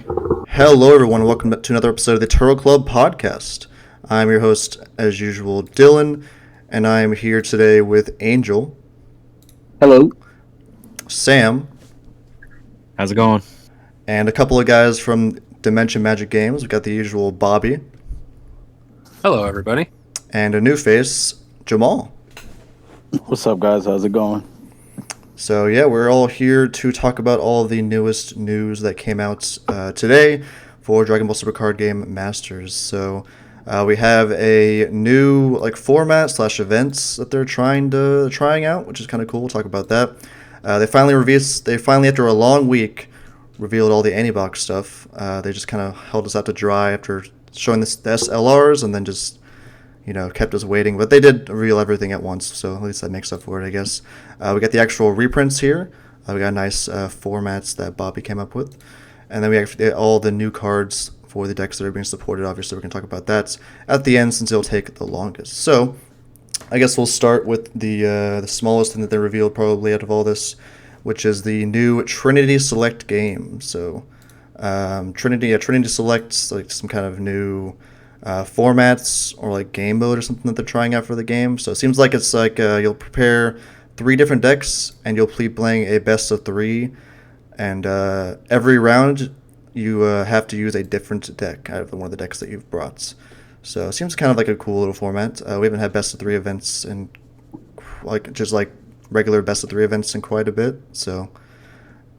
Hello, everyone, and welcome to another episode of the Turtle Club podcast. I'm your host, as usual, Dylan, and I am here today with Angel, Hello. Sam, How's it going? and a couple of guys from Dimension Magic Games. We've got the usual Bobby, Hello, everybody. and a new face, Jamal. What's up, guys? How's it going? So yeah, we're all here to talk about all the newest news that came out today for Dragon Ball Super Card Game Masters. So we have a new format / events that they're trying out, which is kind of cool. We'll talk about that. They finally after a long week revealed all the Anybox stuff. They just kind of held us out to dry after showing the SLRs and then just kept us waiting. But they did reveal everything at once, so at least that makes up for it, I guess. We got the actual reprints here. We got nice formats that Bobby came up with. And then we actually get all the new cards for the decks that are being supported. Obviously, we're going to talk about that at the end since it'll take the longest. So I guess we'll start with the smallest thing that they revealed probably out of all this, which is the new Trinity Select game. So Trinity Select's like some kind of new formats or like game mode or something that they're trying out for the game. So it seems like it's like you'll prepare 3 different decks and you'll be playing a best of 3, and every round you have to use a different deck out of one of the decks that you've brought. So it seems kind of like a cool little format. We haven't had best of 3 events in just regular best of 3 events in quite a bit. So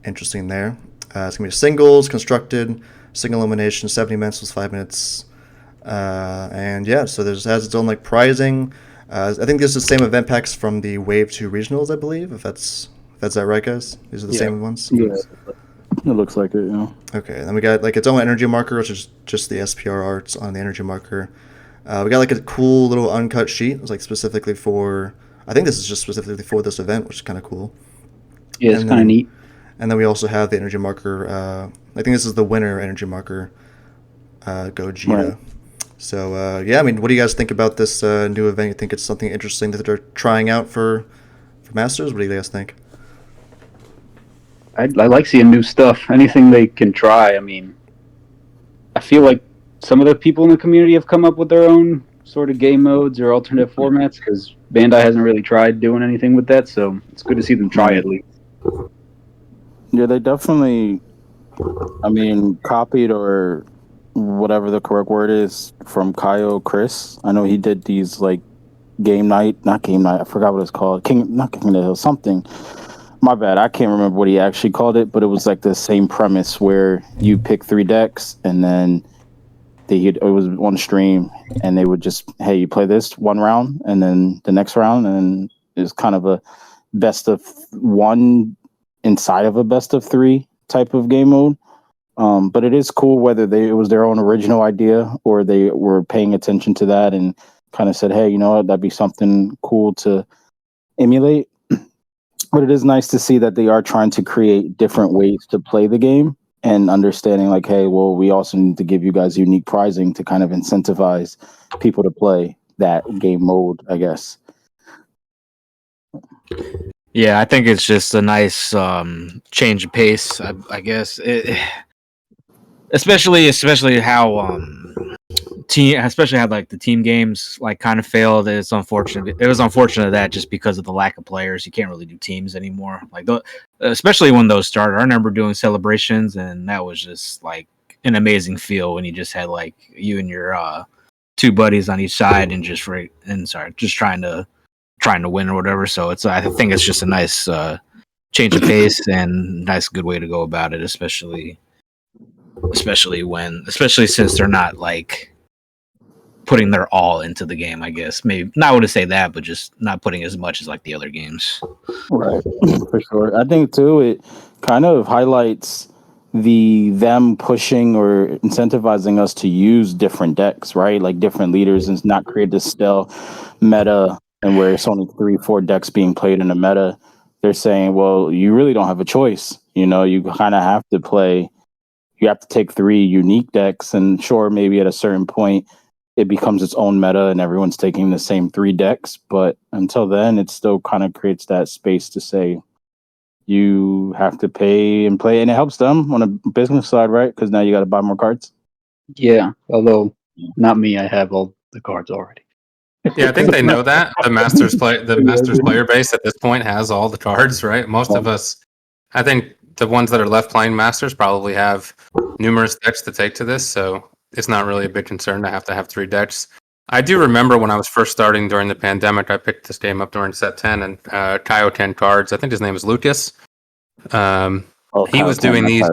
interesting there. It's gonna be singles, constructed, single elimination, 70 minutes was 5 minutes. And yeah, so has its own pricing. I think this is the same event packs from the Wave 2 regionals, I believe. If that's that right, guys? These are the same ones. Yeah, it looks like it. Yeah. Okay, then we got its own energy marker, which is just the SPR arts on the energy marker. We got a cool little uncut sheet. It's specifically for. I think this is just specifically for this event, which is kind of cool. Yeah, it's kind of neat. And then we also have the energy marker. I think this is the winner energy marker. Gogeta. Right. So, yeah, I mean, what do you guys think about this new event? You think it's something interesting that they're trying out for Masters? What do you guys think? I like seeing new stuff. Anything they can try. I mean, I feel like some of the people in the community have come up with their own sort of game modes or alternate formats because Bandai hasn't really tried doing anything with that, so it's good to see them try at least. Yeah, they definitely, copied or whatever the correct word is from Kyle Chris. I know he did these not game night, I forgot what it's called. Not King of the Hill, something. My bad, I can't remember what he actually called it, but it was the same premise where you pick 3 decks and then it was one stream and they would just, hey, you play this one round and then the next round, and it's kind of a best of 1 inside of a best of 3 type of game mode. But it is cool whether it was their own original idea or they were paying attention to that and kind of said, hey, you know what, that'd be something cool to emulate. But it is nice to see that they are trying to create different ways to play the game and understanding hey, well, we also need to give you guys unique pricing to kind of incentivize people to play that game mode, I guess. Yeah, I think it's just a nice change of pace, I guess. Especially how especially how the team games kind of failed. It's unfortunate. It was unfortunate that just because of the lack of players, you can't really do teams anymore. Especially when those started. I remember doing celebrations, and that was just an amazing feel when you just had you and your 2 buddies on each side and just trying to win or whatever. So I think it's just a nice change of pace and nice good way to go about it, especially since they're not putting their all into the game, I guess. Maybe not to say that, but just not putting as much as the other games. Right, for sure. I think too it kind of highlights them pushing or incentivizing us to use different decks, right? Different leaders, and not create this stale meta and where it's only 3-4 decks being played in a meta. They're saying, well, you really don't have a choice. You kind of have to play. You have to take 3 unique decks, and sure, maybe at a certain point it becomes its own meta and everyone's taking the same 3 decks. But until then, it still kind of creates that space to say, you have to pay and play, and it helps them on a business side, right? Because now you got to buy more cards. Yeah, although not me, I have all the cards already. Yeah, I think they know that the Masters player base at this point has all the cards, right? Most of us, I think the ones that are left playing Masters probably have numerous decks to take to this, so it's not really a big concern to have 3 decks. I do remember when I was first starting during the pandemic, I picked this game up during set 10 and Kaio 10 cards. I think his name is Lucas. He was doing these.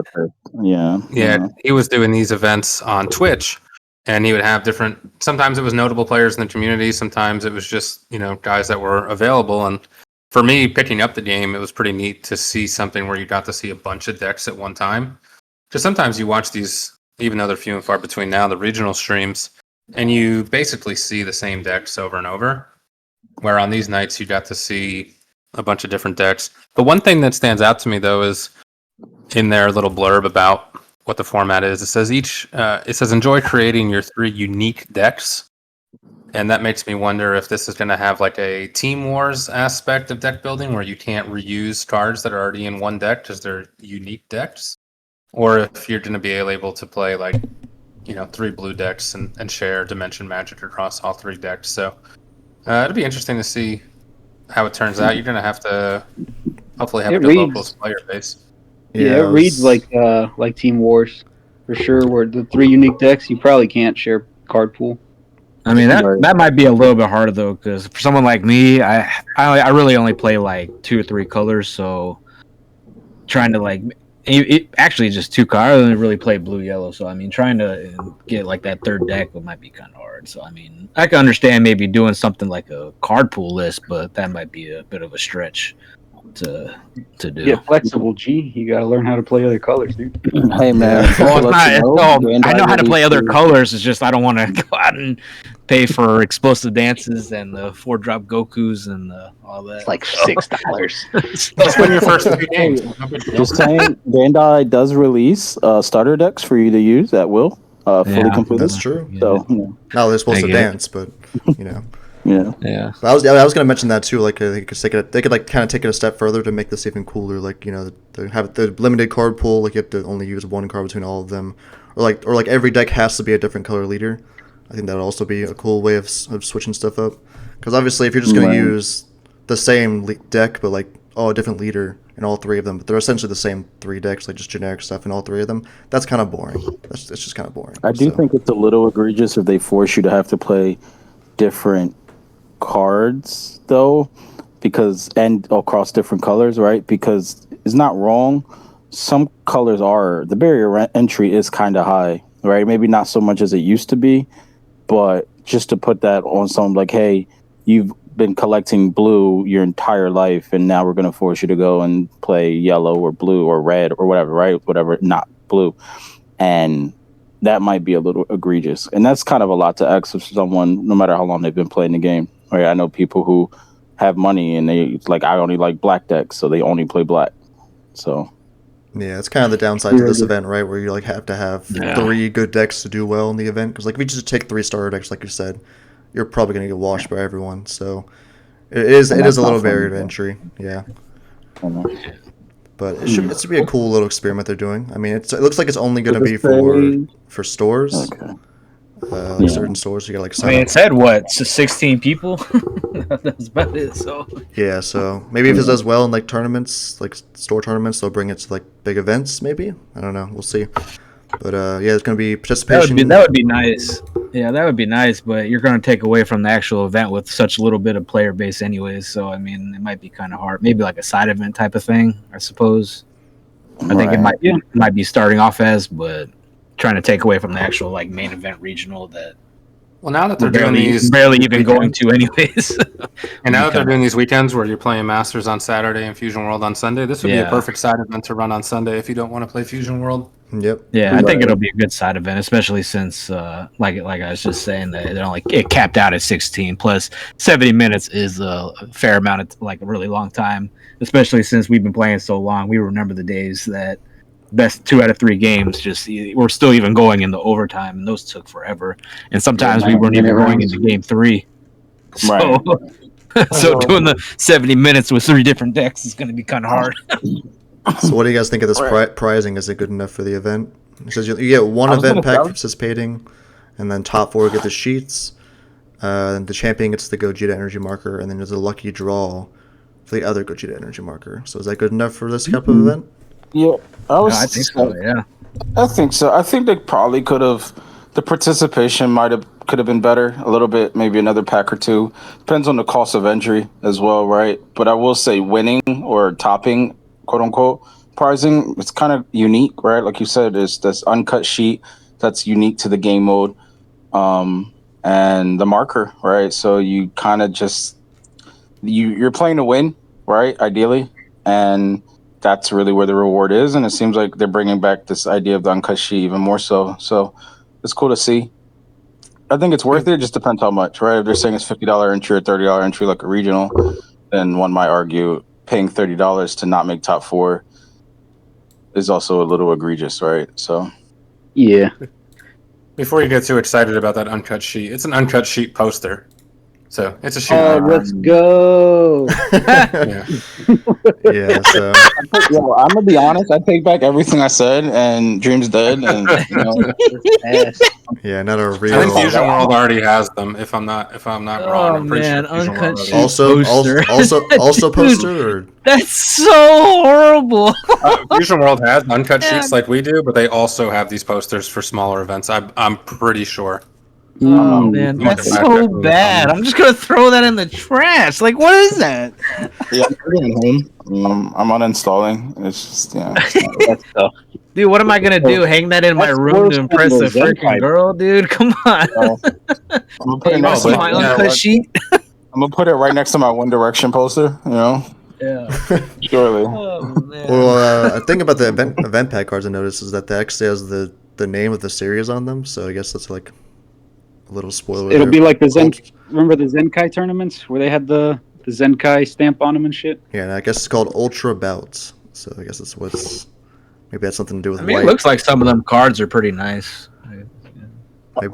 Yeah, he was doing these events on Twitch, and he would have different. Sometimes it was notable players in the community. Sometimes it was just guys that were available. And for me, picking up the game, it was pretty neat to see something where you got to see a bunch of decks at one time. Because sometimes you watch these, even though they're few and far between now, the regional streams, and you basically see the same decks over and over. Where on these nights you got to see a bunch of different decks. The one thing that stands out to me though is in their little blurb about what the format is. It says enjoy creating your 3 unique decks, and that makes me wonder if this is going to have like a Team Wars aspect of deck building where you can't reuse cards that are already in one deck because they're unique decks, or if you're going to be able to play like 3 blue decks and share Dimension Magic across all 3 decks. So it'll be interesting to see how it turns out. You're going to have to hopefully have a good local player base. Yeah, it reads like Team Wars for sure. Where the 3 unique decks, you probably can't share card pool. I mean that might be a little bit harder though, because for someone like me, I really only play like 2 or 3 colors. So trying to actually just 2 colors. I only really play blue yellow. So I mean, trying to get like that 3rd deck might be kind of hard. So I mean, I can understand maybe doing something like a card pool list, but that might be a bit of a stretch to do. Get flexible, G. You got to learn how to play other colors, dude. Hey man, I know how to play other colors. It's just I don't want to go out and pay for explosive dances and the 4-drop Gokus and all that. It's like $6. Just win your first 3 games. Just saying, Bandai does release starter decks for you to use at will, fully completed. That's true. So now they're supposed to dance, but Yeah. I was going to mention that too. Like they could like kind of take it a step further to make this even cooler. Like they have the limited card pool. Like you have to only use 1 card between all of them, or like every deck has to be a different color leader. I think that'll also be a cool way of switching stuff up. Because obviously, if you're just going to use the same deck but like a different leader in all 3 of them, but they're essentially the same 3 decks, like just generic stuff in all 3 of them, that's kind of boring. It's just kind of boring. I do think it's a little egregious if they force you to have to play different cards though, and across different colors, right? Because it's not wrong. Some colors the barrier entry is kind of high, right? Maybe not so much as it used to be, but just to put that on some like, hey, you've been collecting blue your entire life, and now we're going to force you to go and play yellow or blue or red or whatever, right? Whatever, not blue. And that might be a little egregious. And that's kind of a lot to ask of someone, no matter how long they've been playing the game. Right? I know people who have money and it's like, I only like black decks, so they only play black. So yeah, it's kind of the downside to this event, right? Where you like have to have 3 good decks to do well in the event. Because like if you just take 3 starter decks, like you said, you're probably going to get washed by everyone. So it is a little barrier to entry. Yeah. But it should be a cool little experiment they're doing. I mean, it looks like it's only going to be for stores. Okay. Certain stores you got like. I mean, it said what? 16 people. That's about it. So yeah, so maybe if it does well in like tournaments, like store tournaments, they'll bring it to like big events. Maybe I don't know. We'll see. But yeah, it's going to be participation. That would be nice. Yeah, that would be nice. But you're going to take away from the actual event with such a little bit of player base, anyways. So I mean, it might be kind of hard. Maybe like a side event type of thing, I suppose. I think it might be starting off as, but trying to take away from the actual like main event regional that. Well, now that they're doing these barely even going to anyways. And now that they're doing these weekends where you're playing Masters on Saturday and Fusion World on Sunday, this would be a perfect side event to run on Sunday if you don't want to play Fusion World. Yep. Yeah, I think it'll be a good side event, especially since like I was just saying that it capped out at 16 plus 70 minutes is a fair amount of like a really long time, especially since we've been playing so long. We remember the days that best 2 out of 3 games we're still even going into overtime, and those took forever, and sometimes we weren't even going into game 3. So So doing the 70 minutes with 3 different decks is going to be kind of hard. So what do you guys think of this pricing? Is it good enough for the event? It says you get one event pack for participating, and then top 4 get the sheets. The champion gets the Gogeta energy marker, and then there's a lucky draw for the other Gogeta energy marker. So is that good enough for this type of event? Yeah, I think so. Yeah, I think so. I think they probably could have. The participation could have been better a little bit, maybe another pack or 2. Depends on the cost of entry as well, right? But I will say winning or topping, quote unquote, prizing, it's kind of unique, right? Like you said, there's this uncut sheet that's unique to the game mode, and the marker, right? So you kind of just you're playing to win, right? Ideally, and that's really where the reward is. And it seems like they're bringing back this idea of the uncut sheet even more so. So it's cool to see. I think it's worth it. It just depends how much, right? If they're saying it's $50 entry or $30 entry like a regional, then one might argue paying $30 to not make top 4 is also a little egregious, right? So, Yeah. Before you get too excited about that uncut sheet, it's an uncut sheet poster. So it's a sheet. Let's go. Yeah. Yeah, so yo, I'm gonna be honest. I take back everything I said, and Dream's dead, and yeah, not a I think real. Fusion World already has them. If I'm not wrong, I'm pretty sure Fusion uncut World sheet. Also poster, or That's so horrible. Fusion World has uncut sheets like we do, but they also have these posters for smaller events. I'm pretty sure. Oh man, that's so bad. I'm just gonna throw that in the trash. Like, what is that? yeah, I'm home. I'm uninstalling. It's just That's tough. Dude, what am I gonna do? Hang that in my That's room worse to impress than a the Zen freaking type. girl, dude? Come on. I'm gonna put it next to My my uncut sheet. I'm gonna put it right next to my One Direction poster. Yeah. Surely. Oh man. well, I think about the event pack cards. I noticed is that they actually has the name of the series on them. So I guess that's like a little spoiler. It'll be like the Zen. Remember the Zenkai tournaments where they had the Zenkai stamp on them and shit? Yeah, and I guess it's called Ultra Bouts. So I guess that's what's maybe that's something to do with I mean, white. it looks like some of them cards are pretty nice.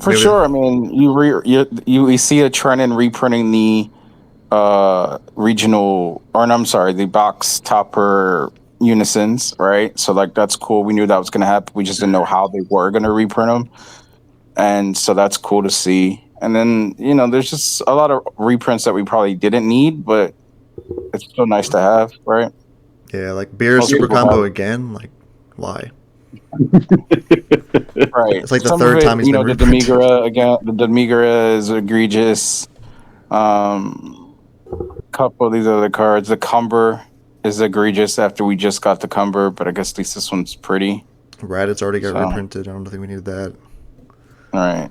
For sure. I mean, you see a trend in reprinting the regional, or no, I'm sorry, the box topper unisons, right? So like that's cool. We knew that was going to happen. We just didn't know how they were going to reprint them, and so that's cool to see. And then there's just a lot of reprints that we probably didn't need, but it's still nice to have, right? Yeah, like beer Most super people combo have- again. Like, why? Right. It's like the Some third of it, time he's been the reprinted. Demigra again. The Demigra is egregious. Couple of these other cards. The Cumber is egregious after we just got the Cumber, but I guess at least this one's pretty. Raditz already got So- reprinted. I don't think we needed that. All right.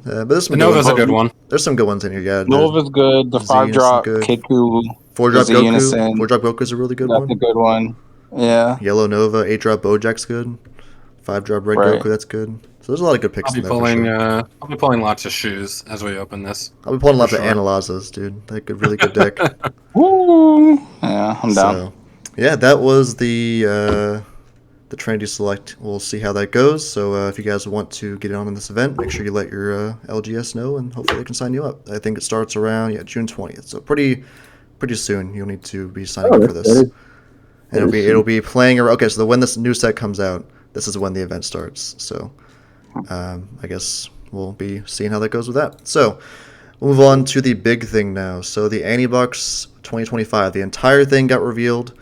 But there's The some good Nova's ones. a good one. There's some good ones in here. Yeah, Nova's good. The Z 5-drop is good. Keku. 4-drop Z Goku. Unison. 4-drop Goku is a really good That's one. a good one. Yeah. Yellow Nova, 8-drop Bojack's good. 5-drop Red Right. Goku, that's good. So there's a lot of good picks I'll be in there for pulling. sure. I'll be pulling lots of shoes as we open this. I'll be pulling lots for of sure. Analazas, dude. That good, really good deck. Woo. Yeah, I'm down. So, yeah, that was the Trinity Select. We'll see how that goes. So if you guys want to get on this event, make sure you let your LGS know, and hopefully they can sign you up. I think it starts around June 20th. So pretty soon. You'll need to be signing up for this. And it'll be playing. Okay, so when this new set comes out, this is when the event starts. So I guess we'll be seeing how that goes with that. So we'll move on to the big thing now. So the Anibox 2025, the entire thing got revealed.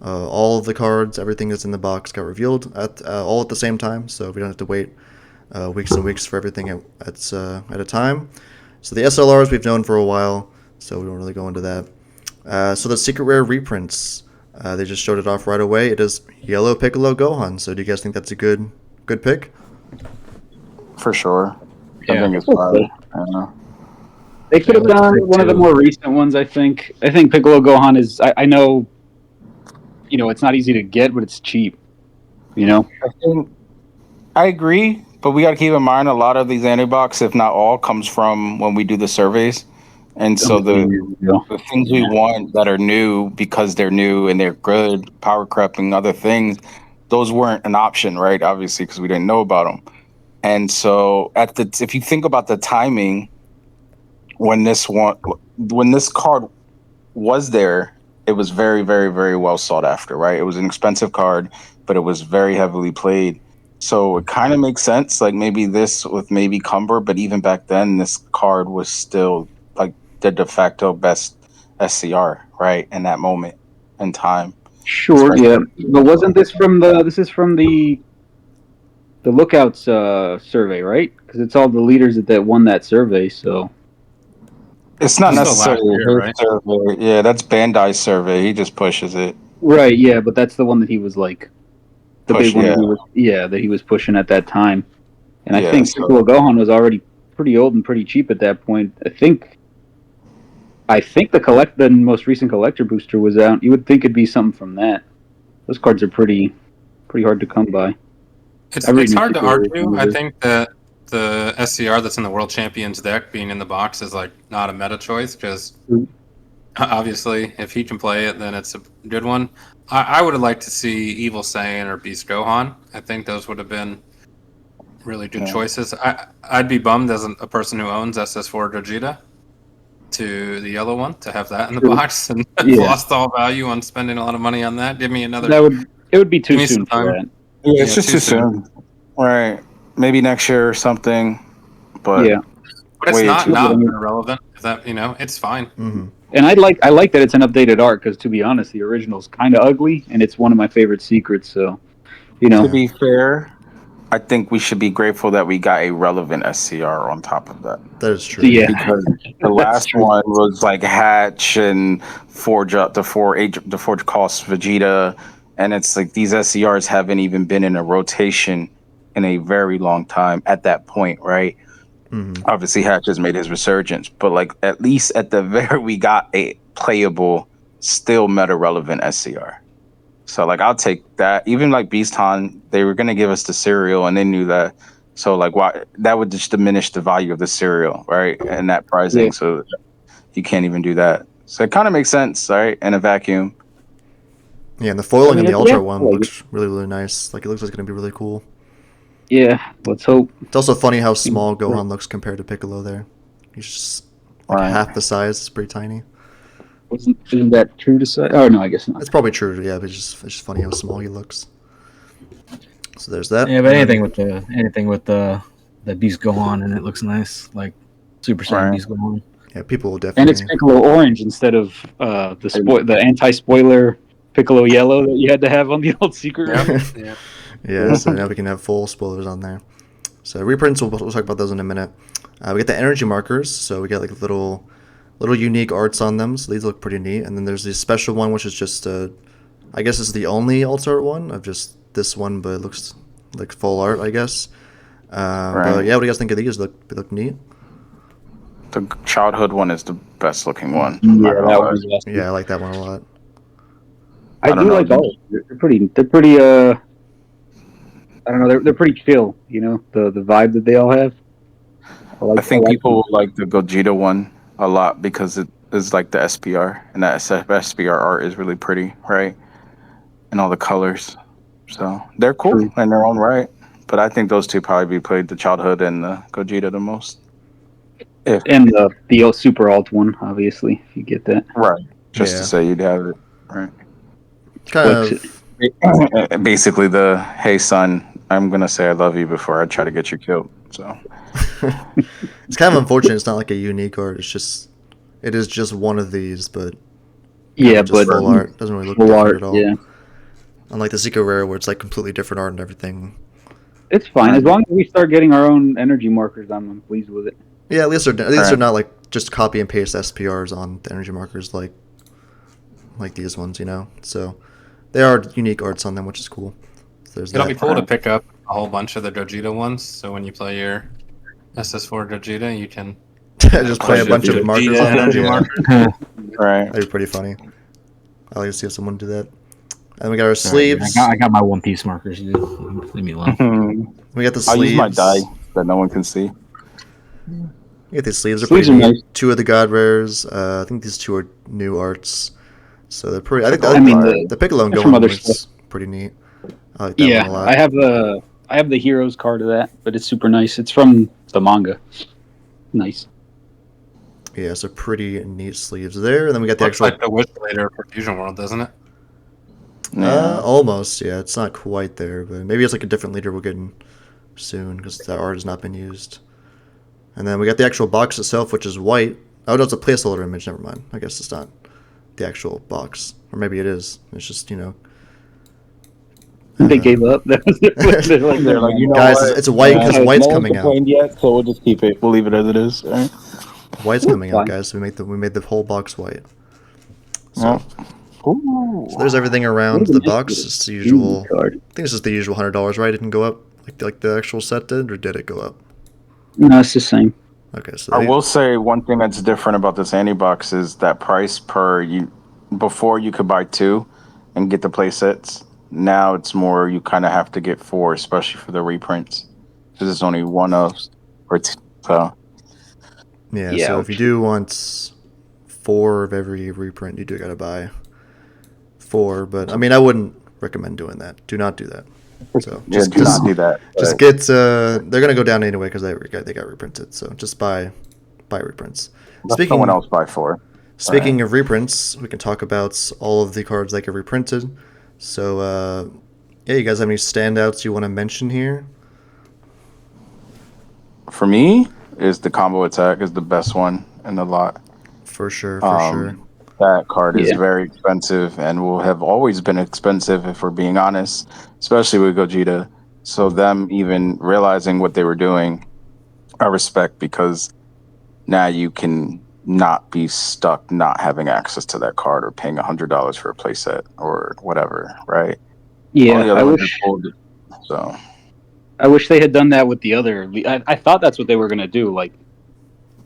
All of the cards, everything that's in the box got revealed all at the same time. So we don't have to wait weeks and weeks for everything at a time. So the SLRs we've known for a while, so we don't really go into that. So the secret rare reprints, they just showed it off right away. It is Yellow Piccolo Gohan. So do you guys think that's a good pick? For sure. I Yeah. think it's fine. They could have Yeah, done let's one of the do- more recent ones. I think Piccolo Gohan is. I know. It's not easy to get, but it's cheap. I agree, but we got to keep in mind a lot of these Anibox, if not all, comes from when we do the surveys. And so the things we want that are new because they're new and they're good, power creep and other things, those weren't an option, right? Obviously, because we didn't know about them. And so if you think about the timing, when this card was there, it was very, very, very well sought after, right? It was an expensive card, but it was very heavily played. So it kind of makes sense, like maybe this with maybe Cumber, but even back then, this card was still like the de facto best SCR, right? In that moment in time. Sure, yeah. But wasn't this from the? This is from the Lookouts survey, right? Because it's all the leaders that won that survey. So It's not That's still last necessarily year, his right? survey. Yeah, that's Bandai's survey. He just pushes it. right, yeah. But that's the one that he was like the Push, big one yeah. that he was pushing at that time. And I Yeah, think so- Piccolo Gohan was already pretty old and pretty cheap at that point. I think the most recent collector booster was out. You would think it'd be something from that. Those cards are pretty hard to come by. It's hard to argue. I think that the SCR that's in the World Champions deck being in the box is like not a meta choice because obviously if he can play it, then it's a good one. I would have liked to see Evil Saiyan or Beast Gohan. I think those would have been really good choices. I'd be bummed as a person who owns SS4 Gogeta to the yellow one to have that in the box and lost all value on spending a lot of money on that. Give me another. It would be too Give me soon some for time. that. Yeah, it's just too soon. Right. Maybe next year or something. But Yeah. But it's way not too soon. irrelevant. That it's fine. Mm-hmm. And I like that it's an updated art because, to be honest, the original's kind of ugly, and it's one of my favorite secrets. So, To be fair, I think we should be grateful that we got a relevant SCR on top of that. That is true. Yeah. Because the last one was like Hatch and Forge up the Forge cost Vegeta, and it's like these SCRs haven't even been in a rotation in a very long time at that point, right? Mm-hmm. Obviously Hatch has made his resurgence, but like at least at the very we got a playable, still meta relevant SCR. So like I'll take that. Even like Beast Han, they were gonna give us the cereal and they knew that. So like why that would just diminish the value of the cereal, right? And that pricing. Yeah. So you can't even do that. So it kind of makes sense, right? In a vacuum. Yeah, and the foiling in the yeah, Ultra one like looks really, really nice. Like it looks like it's gonna be really cool. Yeah, let's hope. It's also funny how small Gohan looks compared to Piccolo there. He's just like half the size. It's pretty tiny. Isn't that true to say? Oh no, I guess not. It's probably true, yeah, but it's just funny how small he looks. So there's that. Yeah, but anything with the Beast Gohan and it looks nice, like Super Saiyan Beast Gohan. Yeah, people will And definitely. it's Piccolo Orange instead of the anti-spoiler Piccolo Yellow that you had to have on the old secret. Yeah. Yeah, so now we can have full spoilers on there. So reprints, we'll talk about those in a minute. We get the energy markers, so we get like little unique arts on them. So these look pretty neat. And then there's the special one, which is just I guess it's the only alt art one of just this one, but it looks like full art, I guess. But yeah, what do you guys think of these? They look neat. The childhood one is the best looking one. Yeah, that one was awesome. Yeah, I like that one a lot. I do like all. They're pretty. I don't know. They're pretty chill. You know the vibe that they all have. I think people will like the Gogeta one a lot because it is like the SPR, and that SPR art is really pretty, right? And all the colors. So they're cool in their own right. But I think those two probably be played, the childhood and the Gogeta, the most. And the super alt one, obviously, if you get that. Right. Just to say you'd have it. Right. Kind of. Basically the, hey son, I'm going to say I love you before I try to get you killed. So it's kind of unfortunate. It's not like a unique art. It is just one of these, but yeah, just but full art doesn't really look full different art, at all. yeah. Unlike the Secret Rare, where it's like completely different art and everything. It's fine as long as we start getting our own energy markers. I'm pleased with it. Yeah, at least they're not like just copy and paste SPRs on the energy markers like these ones, you know. So they are unique arts on them, which is cool. So It'll be cool to pick up a whole bunch of the Gogeta ones. So when you play your SS4 Gogeta, you can just play a bunch of markers on energy markers. Right. That'd be pretty funny. I like to see if someone do that. And we got our sleeves. I got my One Piece markers. Dude. Leave me alone. We got the sleeves. I'll use my die that no one can see. We got these sleeves. Are pretty neat. Nice. Two of the God Rares. I think these two are new arts. So they're pretty. I think the Piccolo and Gohan is pretty neat. I like that one a lot. I have the Heroes card of that, but it's super nice. It's from the manga. Nice. Yeah, so pretty neat sleeves there. And then we got the Looks actual. like the Wish later for Fusion World, doesn't it? Almost. Yeah, it's not quite there, but maybe it's like a different leader we'll get in soon because that art has not been used. And then we got the actual box itself, which is white. Oh, no, it's a placeholder image. Never mind. I guess it's not the actual box, or maybe it is. It's just They gave up. They're They're like, you know guys, what? it's white because No white's one's coming out. complained yet, so we'll just keep it. We'll leave it as it is. All right? White's coming out, Fine. guys. So we made the whole box white. Well, So ooh. there's everything around the box. It's the usual. I card. think this is the usual $100, right? It didn't go up like the actual set did, or did it go up? No, it's the same. Okay, so I will say one thing that's different about this Anti-Box is that price per you. Before you could buy 2 and get the play sets. Now it's more you kind of have to get 4, especially for the reprints, because it's only one of or 2. So yeah. Yeah, So if you do want 4 of every reprint, you do gotta buy 4. But I mean, I wouldn't recommend doing that. Do not do that. So yeah, do not do that. just but get. They're gonna go down anyway because they got reprinted. So just buy reprints. let someone else buy 4. Speaking of reprints, we can talk about all of the cards that get reprinted. So, yeah, you guys have any standouts you want to mention here? For me, is the combo attack is the best one in the lot. For sure, for sure. That card is Yeah. very expensive and will have always been expensive if we're being honest, especially with Gogeta. So them even realizing what they were doing, I respect, because now you can not be stuck not having access to that card or paying $100 for a playset or whatever, right? All the Yeah, other I ones wish. are pulled, so I wish they had done that with the other. I thought that's what they were gonna do. Like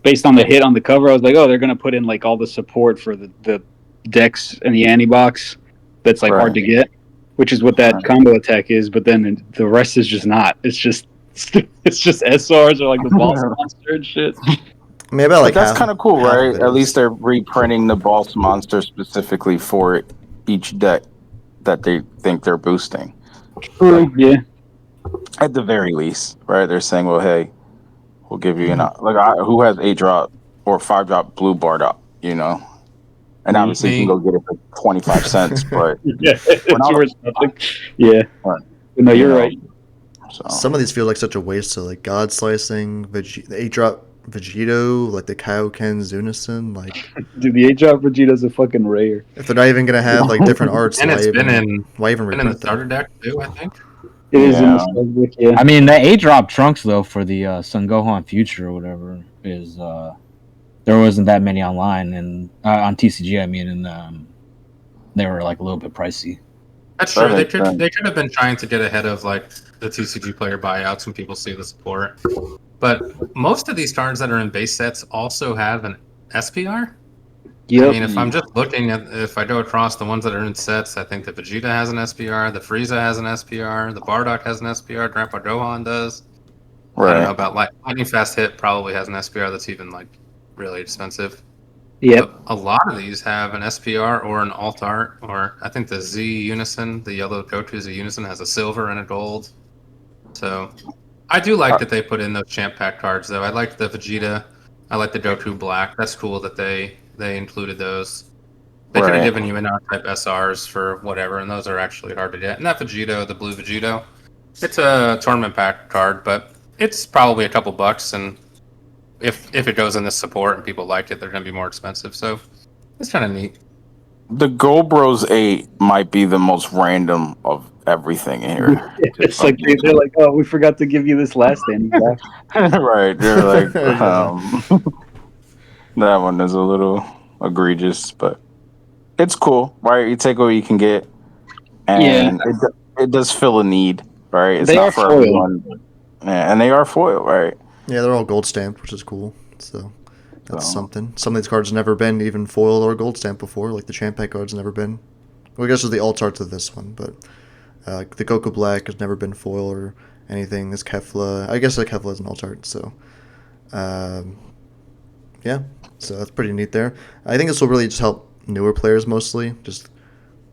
based on the hit on the cover, I was like, oh, they're gonna put in like all the support for the decks and the Anti-Box. That's like hard to get, which is what that combo attack is. But then the rest is just not. It's just SRs or like the boss monster and shit. Maybe I like but that's half- kind of cool, half of right? it At is. least they're reprinting the boss monster specifically for each deck that they think they're boosting. True. Yeah. At the very least, right? They're saying, well, hey, we'll give you who has 8-drop or 5-drop blue Bardock, and obviously you can go get it for 25 cents, but Yeah. We're not- It's worth nothing. Yeah. Right. No, you're You know, right. so Some of these feel like such a waste. So like God Slicing, the 8-drop Vegito, like the Kaioken Zunison. Like Dude, the 8-drop Vegeta's a fucking rare. if they're not even gonna have like different arts, And why it's even been in reprint the starter them? deck too, I think. It is in Yeah. the Starbuck, yeah. I mean, the 8-drop trunks though for the Sun Gohan Future or whatever is there wasn't that many online and on TCG. I mean, and they were like a little bit pricey. That's true. They Perfect. could have been trying to get ahead of like the TCG player buyouts when people see the support. But most of these cards that are in base sets also have an SPR. Yep. I mean, if I'm just looking at, if I go across the ones that are in sets, I think the Vegeta has an SPR, the Frieza has an SPR, the Bardock has an SPR, Grandpa Gohan does. I don't know right. about Lightning Fast Hit probably has an SPR that's even like really expensive. Yep. But a lot of these have an SPR or an alt art, or I think the Z Unison, the yellow Goku Z Unison, has a silver and a gold. So I do like that they put in those champ pack cards, though. I like the Vegeta. I like the Goku Black. That's cool that they included those. They could have Right. given you an type SRs for whatever, and those are actually hard to get. And that Vegito, the blue Vegito, it's a tournament pack card, but it's probably a couple bucks, and if it goes in the support and people like it, they're going to be more expensive. So it's kind of neat. The Gold Bros 8 might be the most random of everything here. It's like they're like, oh, we forgot to give you this last Anti-Box. Right. They're like, that one is a little egregious, but it's cool, right? You take what you can get, and it does fill a need, right? It's They not are for foil. everyone. Yeah, and they are foil, right? Yeah, they're all gold stamped, which is cool. So that's So- something. Some of these cards have never been even foil or gold stamped before. Like the champ pack cards never been. Well, I guess it's the alt art to this one, but the Goku Black has never been foil or anything. This Kefla, I guess the Kefla is an alt art. So, yeah, so that's pretty neat there. I think this will really just help newer players mostly. Just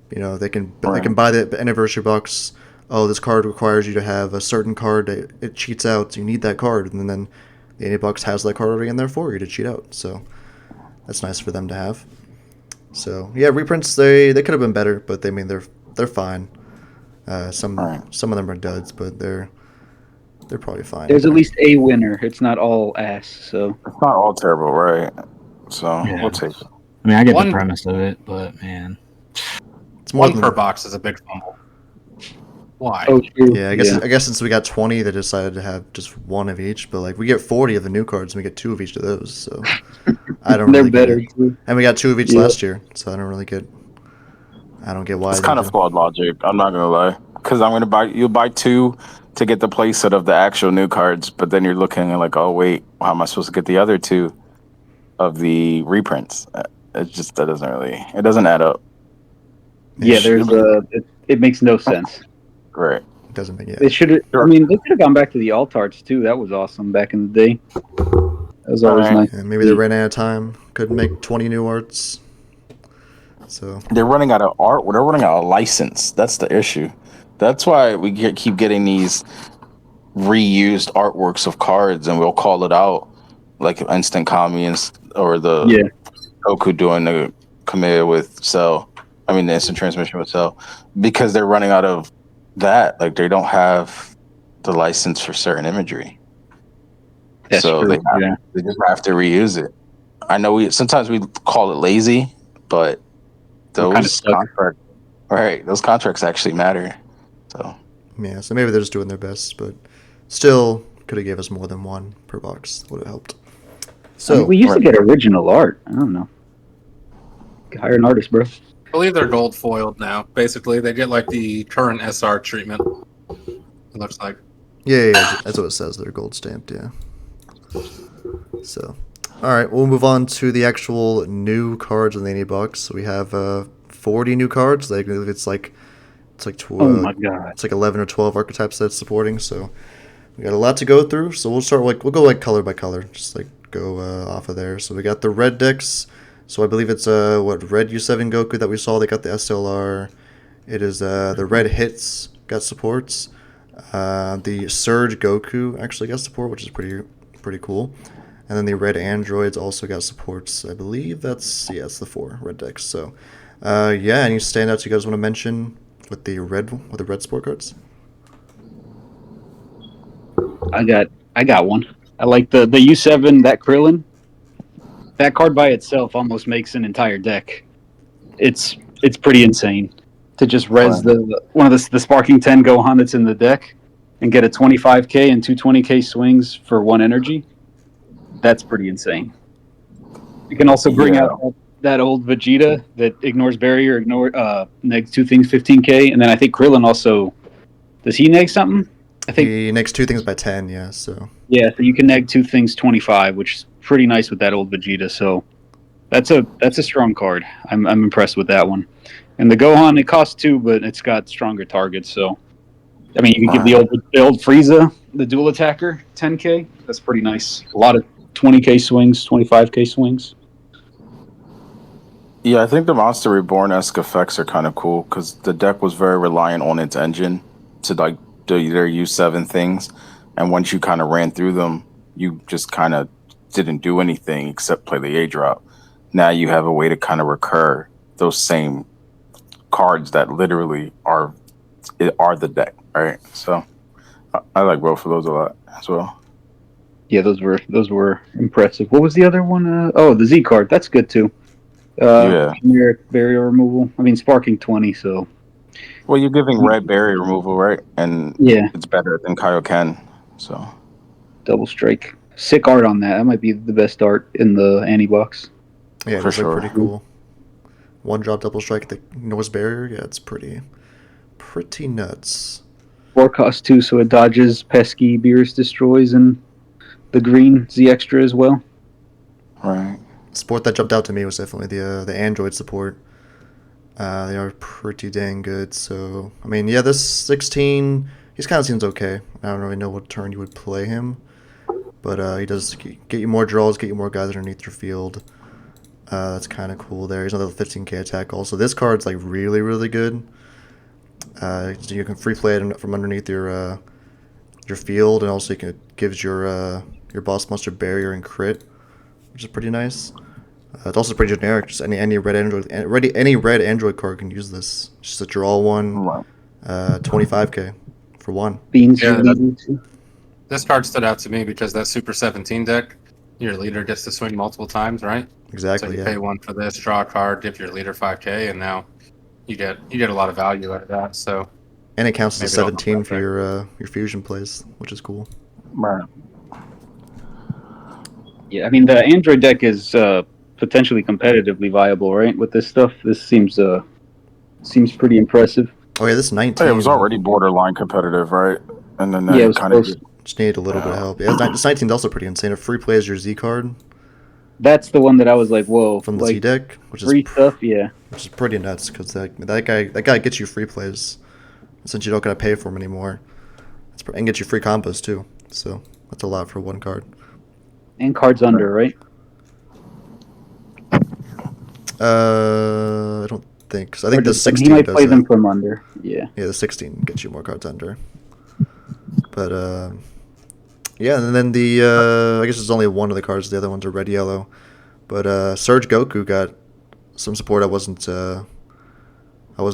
they can buy the anniversary box. Oh, this card requires you to have a certain card. It cheats out. So you need that card, and then the Anti-Box has that card already in there for you to cheat out. So that's nice for them to have. So yeah, reprints they could have been better, but they're fine. Some Right. some of them are duds, but they're probably fine. There's at least a winner. It's not all ass. So It's not all terrible, right? So Yeah. we'll take it. I mean, I get One- the premise of it, but man, It's more One than per box is a big fumble. Why? oh true. yeah. I guess since we got 20, they decided to have just one of each. But like we get 40 of the new cards, and we get 2 of each of those. So I don't They're really get better it. too. And we got 2 of each Yeah. last year, so I don't get why. It's they kind of do. flawed logic. I'm not gonna lie, because you'll buy 2 to get the playset of the actual new cards, but then you're looking at like, oh wait, how am I supposed to get the other 2 of the reprints? That doesn't add up. Yeah, there's it makes no sense. Right. It doesn't make They should have. I mean, they could have gone back to the alt arts too. That was awesome back in the day. That was always Alright. nice. And maybe they ran out of time. Couldn't make 20 new arts. So They're running out of art. They're running out of license. That's the issue. That's why we keep getting these reused artworks of cards, and we'll call it out, like Instant Kami or the Yeah. Goku doing the Kamea with Cell. I mean, the instant transmission with Cell, because they're running out of that. Like they don't have the license for certain imagery, That's so true. they just have to reuse it. I know sometimes we call it lazy, but We're kinda those stuck. those contracts actually matter. So yeah, so maybe they're just doing their best, but still could have gave us more than 1 per box. Would have helped. I mean, So we used to get original art. I don't know. Hire an artist, bro. I believe they're gold foiled now. Basically, they get like the current SR treatment. It looks like. yeah, that's what it says. They're gold stamped. Yeah. So, all right, we'll move on to the actual new cards in the 80 box. So we have 40 new cards. Like it's like Oh my god. it's like 11 or 12 archetypes that it's supporting. So we got a lot to go through. So we'll go like color by color, just like go off of there. So we got the red decks. So I believe it's red U7 Goku that we saw. They got the SLR. It is the red hits got supports. The Surge Goku actually got support, which is pretty cool. And then the red androids also got supports. I believe it's the 4 red decks. So any standouts you guys want to mention with the red sport cards? I got one. I like the U7, that Krillin. That card by itself almost makes an entire deck. It's pretty insane to just res the Sparking 10 Gohan that's in the deck and get a 25k and 220k swings for 1 energy. That's pretty insane. You can also bring out that old Vegeta that ignores barrier, negs 2 things 15k, and then I think Krillin also does he neg something? I think He next 2 things by 10, yeah. So yeah, so you can neg 2 things 25, which is pretty nice with that old Vegeta. So that's a strong card. I'm impressed with that one. And the Gohan, it costs 2, but it's got stronger targets. So I mean, you can give the old Frieza, the dual attacker, 10k. That's pretty nice. A lot of 20k swings, 25k swings. Yeah, I think the Monster Reborn-esque effects are kind of cool because the deck was very reliant on its engine to like do their U7 things, and once you kind of ran through them, you just kind of didn't do anything except play the A drop. Now you have a way to kind of recur those same cards that literally are the deck, right? So I like both of those a lot as well. Yeah, those were impressive. What was the other one? The Z card. That's good too. Generic barrier removal. I mean, sparking 20. So. Well, you're giving red barrier removal, right? And yeah, it's better than Kaioken. So. Double strike. Sick art on that. That might be the best art in the anti-box. yeah, For it's sure. pretty cool. 1-drop double strike that ignores barrier. Yeah, it's pretty nuts. 4 cost 2, so it dodges pesky Beerus destroys and the green Z extra as well. Right. Support that jumped out to me was definitely the android support. They are pretty dang good. So I mean, yeah, this 16, he kind of seems okay. I don't really know what turn you would play him, but he does get you more draws, get you more guys underneath your field. That's kind of cool there. He's another 15k attack also. This card's like really, really good. So you can free play it from underneath your field, and also it gives your boss monster barrier and crit, which is pretty nice. It's also pretty generic. Just any red Android card can use this. Just a draw one, Right. 25k for one. Beans Yeah, your leader too. This card stood out to me because that Super 17 deck, your leader gets to swing multiple times, right? Exactly. So you Yeah. pay one for this, draw a card, give your leader 5k, and now you get a lot of value out of that. So And it counts as a maybe it'll help 17 out for there. your fusion plays, which is cool. Right. Yeah, I mean the Android deck is potentially competitively viable, right? With this stuff, this seems pretty impressive. Oh yeah, this 19. Hey, it was already borderline competitive, right? And then Yeah, it they was kind of supposed. Just need a little bit of help. Yeah, this 19 is also pretty insane. If free plays your Z card That's the one that I was like, whoa, from the Z like deck, which free stuff. Yeah, is pretty nuts because that guy gets you free plays since you don't gotta pay for him anymore. And gets you free combos too. So that's a lot for one card. and cards under, right? I don't think so. I think Or the does- 16 he might does play that. them from under. Yeah. Yeah, the 16 gets you more cards under. But yeah, and then the I guess there's only one of the cards. The other ones are red yellow. But Surge Goku got some support I wasn't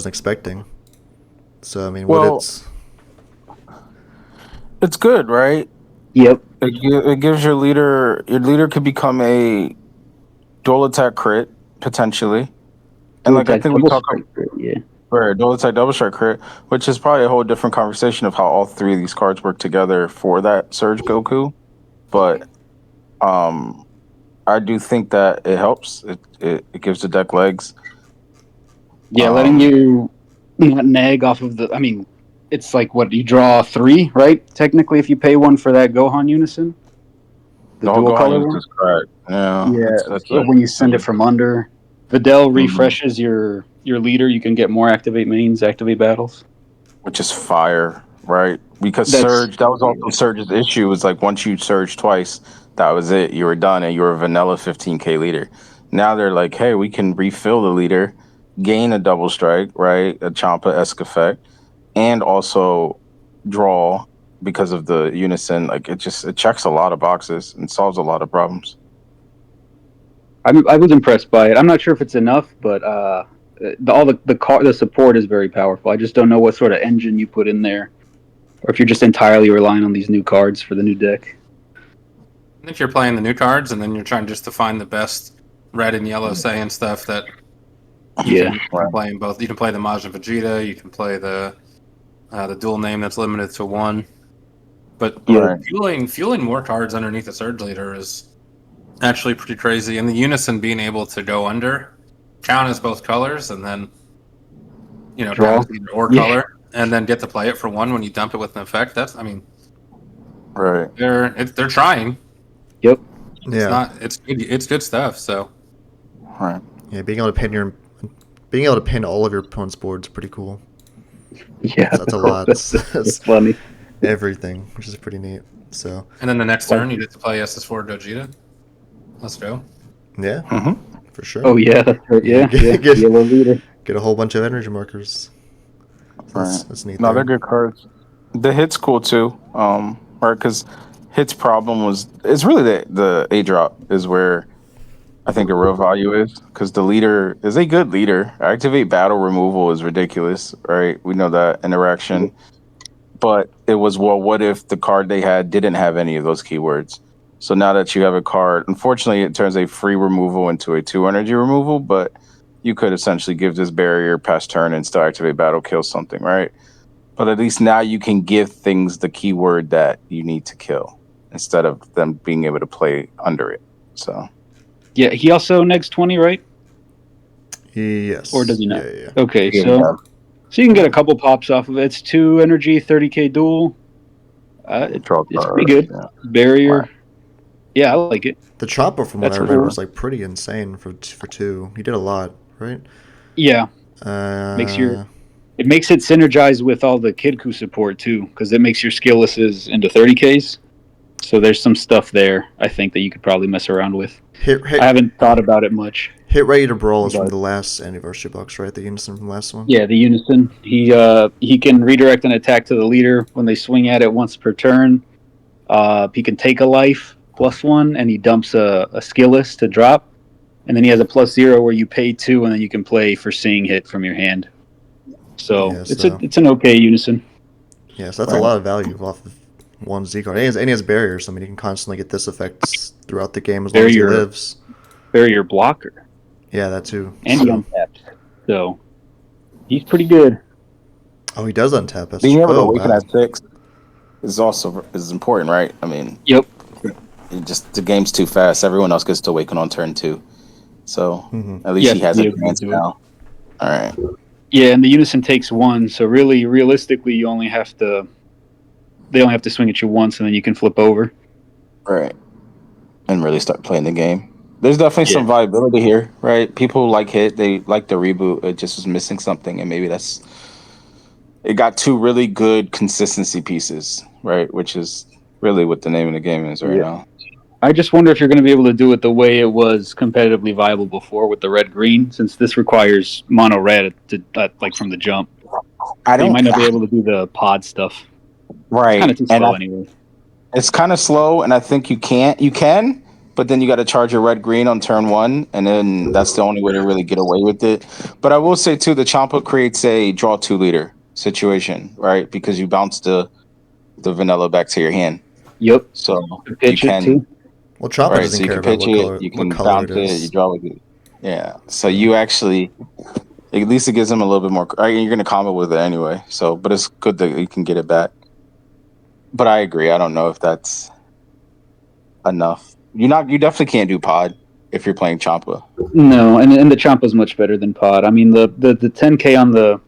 expecting. So I mean, Well- it's good, right? Yep. It gives your leader could become a dual attack crit potentially, and like I think we Double talked strike crit, yeah. for dual attack double strike crit, which is probably a whole different conversation of how all three of these cards work together for that Surge Goku. But I do think that it helps. It gives the deck legs. Yeah, letting you not nag off of the. I mean, it's like what you draw 3, right? Technically, if you pay one for that Gohan Unison, the No, dual Gohan color is one. just correct. Yeah, that's So it. when you send it from under, Videl refreshes your leader. You can get more activate mains, activate battles. Which is fire, right? Because That's- Surge, that was also Surge's issue. Was like once you surge twice, that was it. You were done, and you were a vanilla 15k leader. Now they're like, hey, we can refill the leader, gain a double strike, right? A Champa-esque effect, and also draw because of the unison. Like it checks a lot of boxes and solves a lot of problems. I was impressed by it. I'm not sure if it's enough, but the support is very powerful. I just don't know what sort of engine you put in there, or if you're just entirely relying on these new cards for the new deck. I think you're playing the new cards, and then you're trying just to find the best red and yellow Saiyan stuff that you Yeah. can play in both. You can play the Majin Vegeta. You can play the dual name that's limited to 1. But Yeah. fueling more cards underneath the Surge leader is actually pretty crazy. And the Unison being able to go under, count as both colors, and then Draw. count as either or color, and then get to play it for 1 when you dump it with an effect. That's Right. they're trying. Yep. Yeah. It's good stuff. So Right. Yeah, being able to pin all of your opponent's boards is pretty cool. Yeah. That's a lot. That's funny. Everything, which is pretty neat. So and then the next turn you get to play SS4 Gogeta. Let's go. yeah, Mhm. for sure. Oh yeah, that's right. Yeah. Get- Yellow leader. Get a whole bunch of energy markers. So Right. that's neat. No, there. they're good cards. The hit's cool too. Right, because hit's problem it's really the A drop is where I think the real value is, because the leader is a good leader. Activate battle removal is ridiculous, right? We know that interaction, but it was, well, what if the card they had didn't have any of those keywords? So now that you have a card, unfortunately, it turns a free removal into a 2 energy removal, but you could essentially give this barrier past turn and still activate battle, kill something, right? But at least now you can give things the keyword that you need to kill instead of them being able to play under it. So Yeah, he also negs 20, right? Yes. Or does he not? Yeah. Okay, Yeah. so you can get a couple pops off of it. It's 2 energy, 30k duel. It's pretty good. Yeah. Barrier. Right. Yeah, I like it. The chopper, from what That's I read, cool. was like pretty insane for 2. He did a lot, right? Yeah, Makes it makes it synergize with all the Kidku support too, because it makes your skilllesses into 30ks. So there's some stuff there I think that you could probably mess around with. I haven't thought about it much. Hit Ready to Brawl is from But- the last anniversary box, right? The Unison from the last one. Yeah, the Unison. He can redirect an attack to the leader when they swing at it once per turn. He can take a life +1, and he dumps a skillless to drop. And then he has a +0 where you pay 2, and then you can play for seeing hit from your hand. So Yeah, it's an okay unison. Yeah, so that's a lot of value off of one Z card. And he has barriers. I mean, he can constantly get this effect throughout the game as long as he lives. Barrier blocker. Yeah, that too. And he untaps. So he's pretty good. Oh, he does untap. That's Being able to oh, awaken wow. at 6 is important, right? I mean, Yep. The game's too fast. Everyone else gets to awaken on turn 2. So at least he has a chance now. All right. Yeah, and the unison takes 1, so really, realistically, they only have to swing at you once, and then you can flip over. Right. And really start playing the game. There's definitely some viability here, right? People like hit, they like the reboot. It just was missing something, and maybe it got 2 really good consistency pieces, right? Which is really what the name of the game is right now. I just wonder if you're going to be able to do it the way it was competitively viable before with the red-green, since this requires mono-red like from the jump. You might not be able to do the pod stuff. Right. It's kind of too slow anyway. It's kind of slow, and I think you can, but then you got to charge your red-green on turn 1, and then that's the only way to really get away with it. But I will say, too, the Champa creates a draw 2-liter situation, right? Because you bounce the vanilla back to your hand. Yep. So pitch you can. It too. Well, Champa doesn't care about what color it is. You draw with it. Yeah. So you actually, at least it gives them a little bit more. You're going to combo with it anyway. So, but it's good that you can get it back. But I agree. I don't know if that's enough. You definitely can't do pod if you're playing Champa. No, and the Champa's much better than pod. I mean, the 10K on the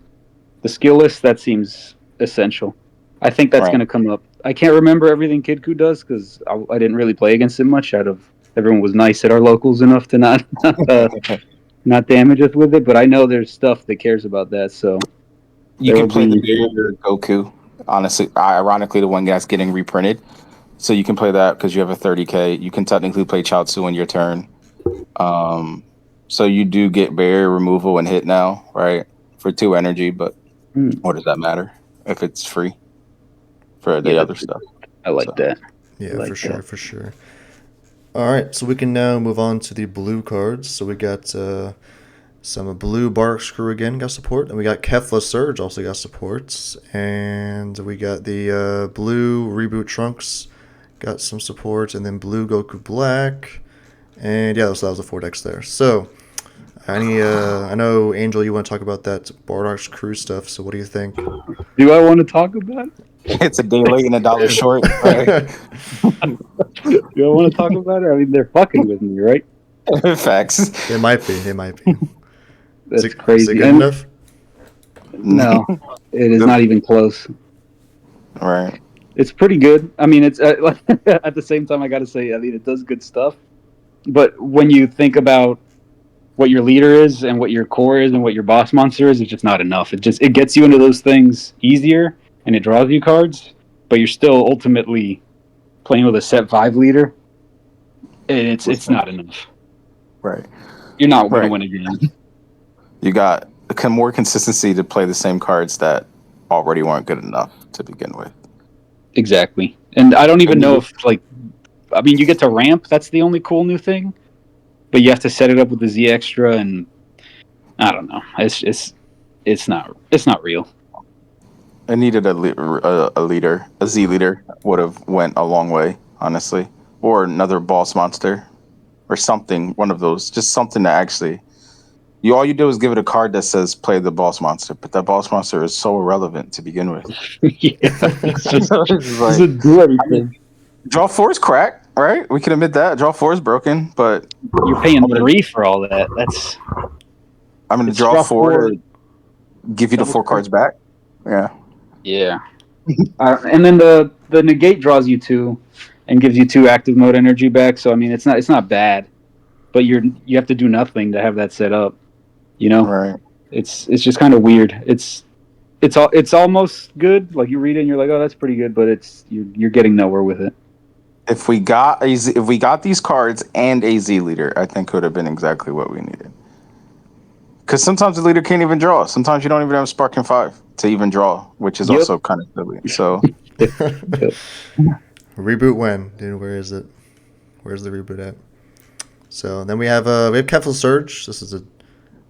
skill list, that seems essential. I think that's going to come up. I can't remember everything Kidku does because I didn't really play against him much. Everyone was nice at our locals enough to not damage us with it. But I know there's stuff that cares about that. So you can play the barrier Goku. Honestly, ironically, the one that's getting reprinted. So you can play that because you have a 30K. You can technically play Chaozu on your turn. So you do get barrier removal and hit now, right? For 2 energy, but what does that matter if it's free for the other stuff? I like that. Yeah, for sure. All right, so we can now move on to the blue cards. So we got some blue Bark Screw again got support, and we got Kefla Surge also got supports, and we got the blue Reboot Trunks got some support, and then blue Goku Black, and yeah, so that was the 4 decks there. So I know Angel, you want to talk about that Bardock's crew stuff. So what do you think? Do I want to talk about it? It's a day late and $1 short. Right? Do I want to talk about it? I mean, they're fucking with me, right? Facts. They might be. That's crazy. Is it good enough? No, it is not even close. All right. It's pretty good. I mean, it's at the same time, I got to say, I mean, it does good stuff. But when you think about what your leader is and what your core is and what your boss monster is, it's just not enough. It gets you into those things easier and it draws you cards, but you're still ultimately playing with a set 5 leader, and it's not enough. Right. You're not going to win a game. You got more consistency to play the same cards that already weren't good enough to begin with. Exactly. And I don't even know if, you get to ramp. That's the only cool new thing. But you have to set it up with the Z Extra, and I don't know. It's not real. I needed a leader. A Z leader would have went a long way, honestly. Or another boss monster. Or something. One of those. Just something that actually... All you do is give it a card that says play the boss monster. But that boss monster is so irrelevant to begin with. It doesn't do anything. Draw 4 is crack, right? We can admit that. Draw 4 is broken, but... You're paying 3 for all that. That's... I'm going to draw 4 to give you the 4 cards back. Yeah. Yeah. And then the negate draws you 2 and gives you 2 active mode energy back. So I mean, it's not bad, but you have to do nothing to have that set up. You know, right? It's just kind of weird. It's almost good. Like you read it and you're like, oh, that's pretty good, but you're getting nowhere with it. If we got these cards and a Z leader, I think would have been exactly what we needed. Because sometimes the leader can't even draw. Sometimes you don't even have a Sparking 5 to even draw, which is also kind of silly. So, reboot when? Dude, where is it? Where's the reboot at? So then we have Kefla Surge. This is a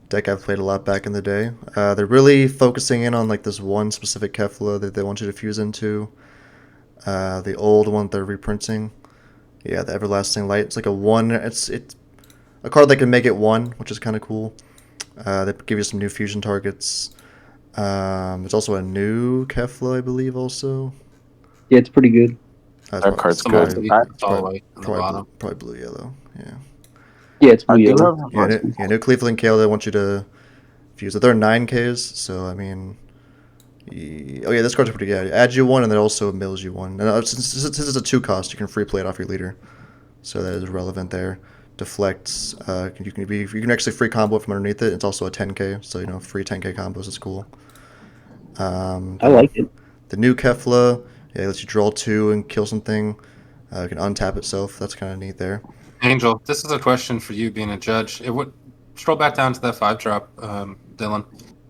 deck I've played a lot back in the day. They're really focusing in on like this one specific Kefla that they want you to fuse into. The old one they're reprinting. Yeah, the Everlasting Light. It's like a 1. It's a card that can make it 1, which is kind of cool. They give you some new fusion targets. It's also a new Kefla, I believe, also. Yeah, it's pretty good. That card's Some good. multi- all the way on the bottom. Probably blue yellow. Yeah. Yeah, it's I blue do yellow. have New Cleveland Kale. They want you to fuse it. They're 9Ks, so I mean. Oh yeah, this card's pretty good. It adds you 1, and it also mills you 1. And since it's a 2 cost, you can free play it off your leader, so that is relevant there. Deflects. You can actually free combo it from underneath it. It's also a 10K, so free 10K combos is cool. I like it. The new Kefla, yeah, it lets you draw 2 and kill something. It can untap itself. That's kind of neat there. Angel, this is a question for you being a judge. It would scroll back down to that 5-drop, Dylan.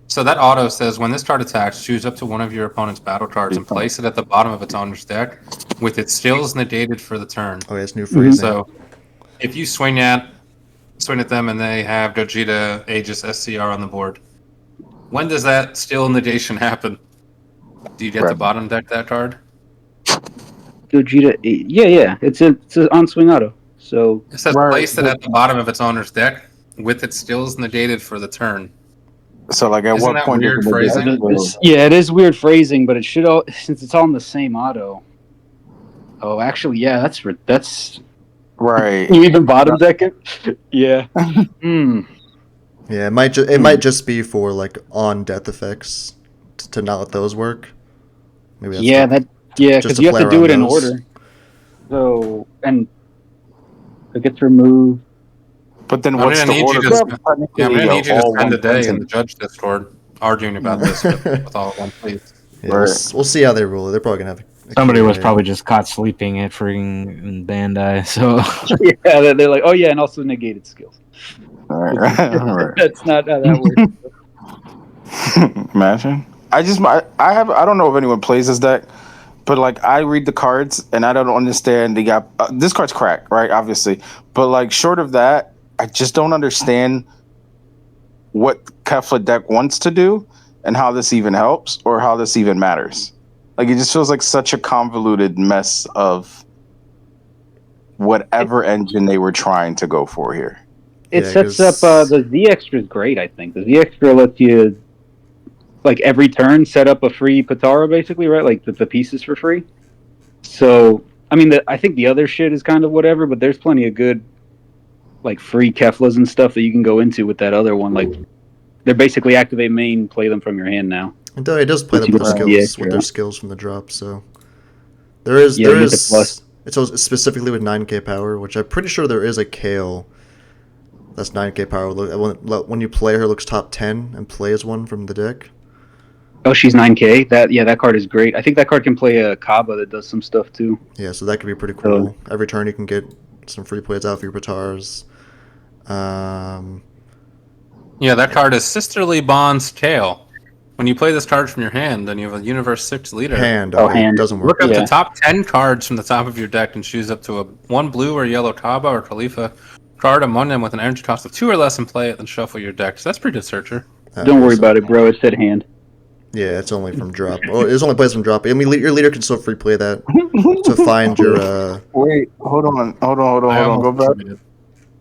So that auto says when this card attacks, choose up to one of your opponent's battle cards and place it at the bottom of its owner's deck with its skills negated for the turn. Oh, yeah, it's new phrasing. So if you swing at them and they have Gogeta, Aegis, SCR on the board, when does that skill negation happen? Do you get to bottom deck that card? Gogeta, yeah. It's an on-swing auto. So It says place it at the bottom of its owner's deck with its skills negated for the turn. So, like, at Isn't what that point weird does it phrasing? it is weird phrasing, but it should all since it's all in the same auto. Oh, actually, yeah, that's right? you even bottom deck it. Yeah. Yeah, it might just be for like on death effects to not let those work. Maybe that's because you have to do it in order. So and it gets removed. But then what's the order? I'm gonna need you to spend a day in the judge Discord arguing about this with all of them, please. Yeah, we'll see how they rule it. They're probably gonna have. Somebody was probably just caught sleeping at freaking Bandai. So yeah, they're like, oh yeah, and also negated skills. All right. That's not how that works. Imagine. I don't know if anyone plays this deck, but like I read the cards and I don't understand. They got this card's cracked, right? Obviously, but like short of that, I just don't understand what Kefla deck wants to do and how this even helps or how this even matters. Like, it just feels like such a convoluted mess of whatever engine they were trying to go for here. It sets up the Z Extra is great, I think. The Z Extra lets you, like, every turn set up a free Patara, basically, right? Like, the pieces for free. So, I mean, I think the other shit is kind of whatever, but there's plenty of good, like, free Keflas and stuff that you can go into with that other one. Like, they're basically activate main, play them from your hand now. It does play them with their skills from the drop. So there is it's specifically with 9K power, which I'm pretty sure there is a Kale that's 9K power. When you play her, looks top 10 and plays one from the deck. Oh, she's 9K. That card is great. I think that card can play a Kaba that does some stuff too. Yeah, so that could be pretty cool. Every turn you can get some free plays out for your Patars. Yeah, that card is Sisterly Bond's Kale. When you play this card from your hand, then you have a Universe 6 leader. Hand. Doesn't work. Look up the top 10 cards from the top of your deck and choose up to one blue or yellow Kaba or Khalifa card among them with an energy cost of 2 or less and play it, then shuffle your deck. So that's pretty good, Searcher. Don't worry about it, bro. It said hand. Yeah, it's only from drop. It's only plays from drop. I mean, your leader can still free play that to find your. Wait, hold on. Go back.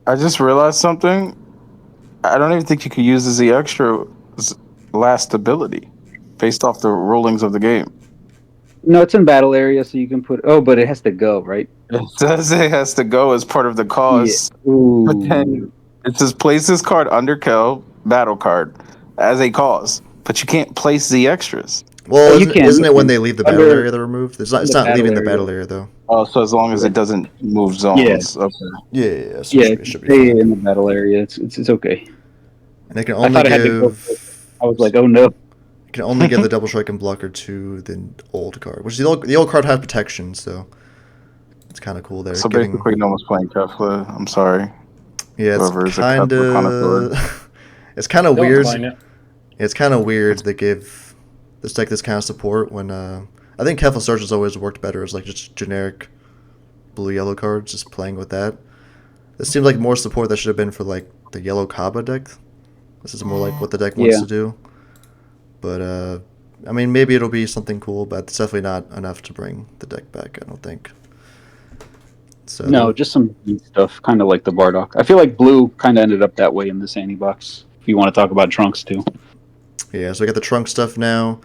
I just realized something. I don't even think you could use the Z Extra last ability based off the rulings of the game. No, it's in battle area, so you can put. Oh, but it has to go, right? It says it has to go as part of the cause. Yeah. Ooh. But then it says place this card under Kel battle card as a cause, but you can't place the extras. Well, isn't it when they leave the battle area they're removed? It's not leaving the battle area though. Oh, so as long as it doesn't move zones. Yeah. Okay. Yeah. So it should stay in the battle area. It's okay. And they can only give. I was like, oh no. You can only give the double strike and blocker to the old card, which the old card has protection, so it's kind of cool there. So basically, no one's playing Kefla. I'm sorry. Yeah, it's kind of. It's kind of weird. It's kind of weird they give this deck this kind of support when I think Kefla Surge has always worked better as like just generic blue yellow cards, just playing with that. This seems like more support that should have been for like the yellow Kaba deck. This is more like what the deck wants Yeah. to do. But I mean, maybe it'll be something cool, but it's definitely not enough to bring the deck back. I don't think. So No, just some neat stuff, kind of like the Bardock. I feel like blue kind of ended up that way in the Sandy box. If you want to talk about trunks too. yeah, so we got the trunk stuff now.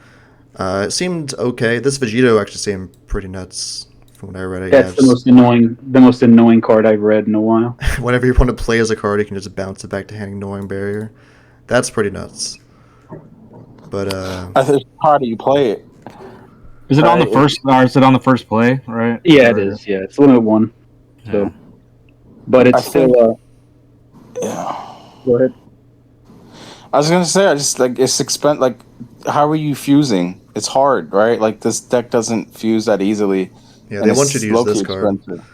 It seemed okay. This Vegito actually seemed pretty nuts from what I read. That's the most annoying card I've read in a while. Whenever you want to play as a card, you can just bounce it back to hand Annoying Barrier. That's pretty nuts. But I think how do you play it? Is it on the first? Or is it on the first play? Right. Yeah, Or- it is. Yeah, it's limit 1. So, Yeah. but it's I think- still. Yeah. Go ahead. I was gonna say, I just like it's expensive. Like, how are you fusing? It's hard, right? Like this deck doesn't fuse that easily. yeah, and they it's want you to use low-key this card. expensive.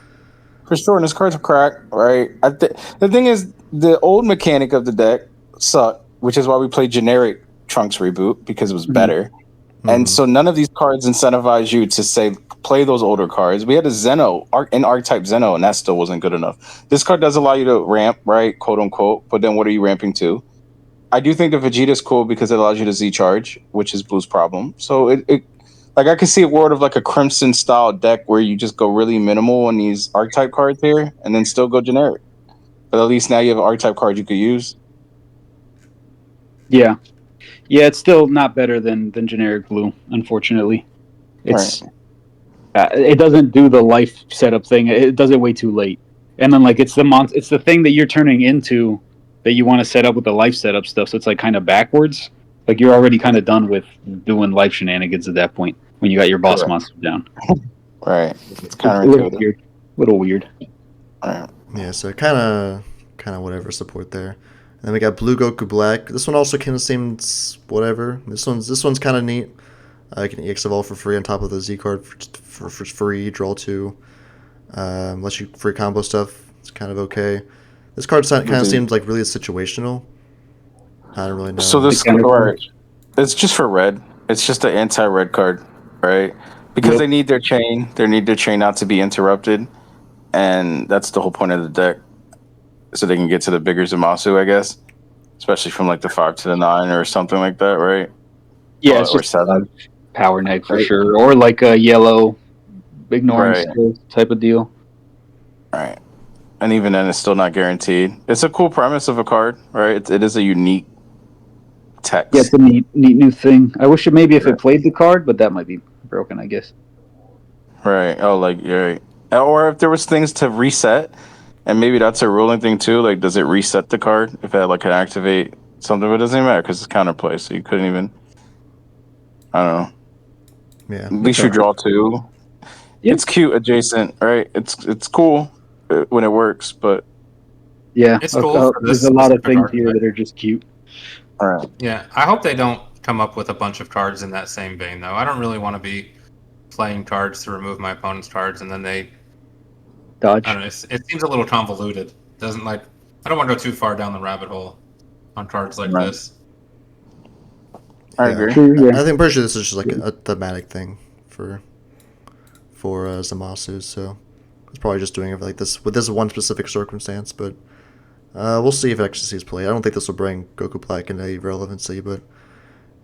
For sure, and this card's a crack, right? The thing is, the old mechanic of the deck sucked, which is why we played generic Trunks reboot because it was better. And so none of these cards incentivize you to say play those older cards. We had a Zeno, an archetype Zeno, and that still wasn't good enough. This card does allow you to ramp, right, quote unquote. But then what are you ramping to? I do think the Vegeta's cool because it allows you to Z charge, which is Blue's problem. So it like I could see a world of like a Crimson style deck where you just go really minimal on these archetype cards here, and then still go generic. But at least now you have an archetype card you could use. Yeah, it's still not better than generic blue. Unfortunately, it's it doesn't do the life setup thing. It does it way too late, and then like it's the thing that you're turning into that you want to set up with the life setup stuff. So it's like kind of backwards. Like you're already kind of done with doing life shenanigans at that point when you got your boss monster down. Right. It's It's a little counterintuitive. weird. Little weird. Right. Yeah, so kind of whatever support there. And then we got Blue Goku Black. This one also kind of seems whatever. This one's kind of neat. You can EX Evolve for free on top of the Z card for free. Draw 2. Unless you free combo stuff, it's kind of okay. This card kind of seems like really situational. I don't really know. So this Mechanical. card, it's just for red. It's just an anti-red card, right? Because Yep. they need their chain. They need their chain not to be interrupted, and that's the whole point of the deck. So they can get to the bigger Zamasu, I guess, especially from like the 5 to the 9 or something like that, right? Yeah, it's Or just 7. power knight for Right. sure, or like a yellow ignoring Right. skills type of deal. Right. And even then, it's still not guaranteed. It's a cool premise of a card, right? It is a unique text. Yeah, it's a neat new thing. I wish it maybe if it played the card, but that might be broken, I guess. Right. Oh, like you're right. Or if there was things to reset, and maybe that's a ruling thing too. Like, does it reset the card if it like can activate something? But it doesn't even matter because it's counterplay, so you couldn't even. I don't know. yeah. At least you draw 2. Yeah. It's cute, adjacent, right? It's cool when it works, but Yeah, It's cool for there's this a lot of specific things here archetype. that are just cute. all right. Yeah, I hope they don't come up with a bunch of cards in that same vein, though. I don't really want to be playing cards to remove my opponent's cards, and then they. Dodge. I don't know. It seems a little convoluted. Doesn't like. I don't want to go too far down the rabbit hole on cards like Right. this. I Yeah. agree. True, yeah. I think pretty sure this is just like a thematic thing for Zamasu, so it's probably just doing it like this with this one specific circumstance. But we'll see if it actually sees play. I don't think this will bring Goku Black into any relevancy, but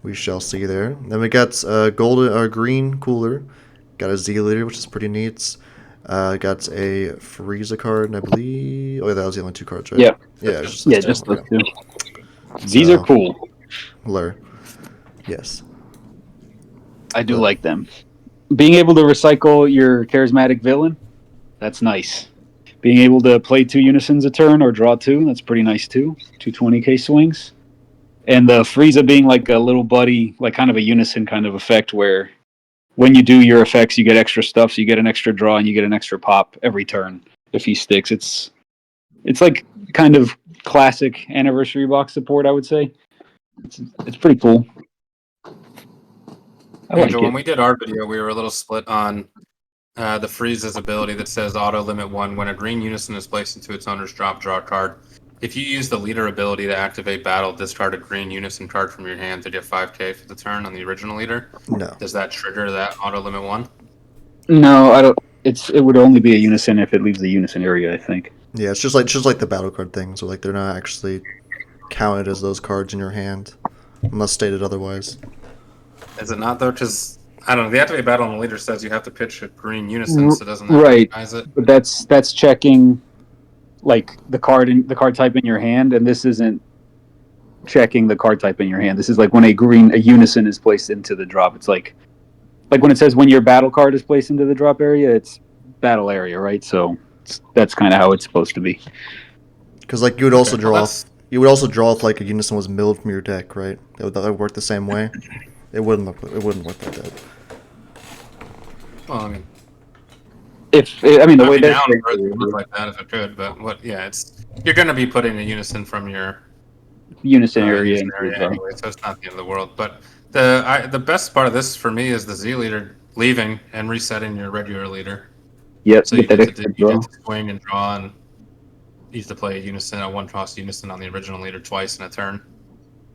we shall see there. Then we got golden or green cooler, got a Z leader, which is pretty neat. Got a Frieza card, and I believe. Oh, yeah, that was the only 2 cards, right? Yeah. Yeah, it's just Yeah, those just two. those two. These are cool. Lure. Yes. I do like them. Being able to recycle your charismatic villain, that's nice. Being able to play 2 unisons a turn or draw 2, that's pretty nice too. 2 20k swings. And the Frieza being like a little buddy, like kind of a unison kind of effect where when you do your effects, you get extra stuff. So you get an extra draw and you get an extra pop every turn if he sticks. It's like kind of classic anniversary box support, I would say. It's pretty cool. I like Angel, when it. we did our video, we were a little split on the Frieza's ability that says auto limit 1 when a green unison is placed into its owner's drop, draw a card. If you use the leader ability to activate battle, discard a green unison card from your hand to get 5k for the turn on the original leader. No. Does that trigger that auto limit 1? No, I don't. it would only be a unison if it leaves the unison area, I think. Yeah, it's just like the battle card thing. So like they're not actually counted as those cards in your hand, unless stated otherwise. Is it not though? Because I don't know. The activate battle on the leader says you have to pitch a green unison, so it doesn't Right. recognize it. But that's checking like the card type in your hand, and this isn't checking the card type in your hand. This is like when a unison is placed into the drop. It's like when it says when your battle card is placed into the drop area, it's battle area, right? So that's kind of how it's supposed to be. Because like you would also draw if like a unison was milled from your deck, right? That would work the same way. It wouldn't work like that. Well, I mean, the way down that for it to work like that if it could, but you're going to be putting a unison from your unison area anyway, so it's not the end of the world. But the best part of this for me is the Z leader leaving and resetting your regular leader. Yep. So you get to swing and draw, and you used to play a one-toss unison on the original leader twice in a turn.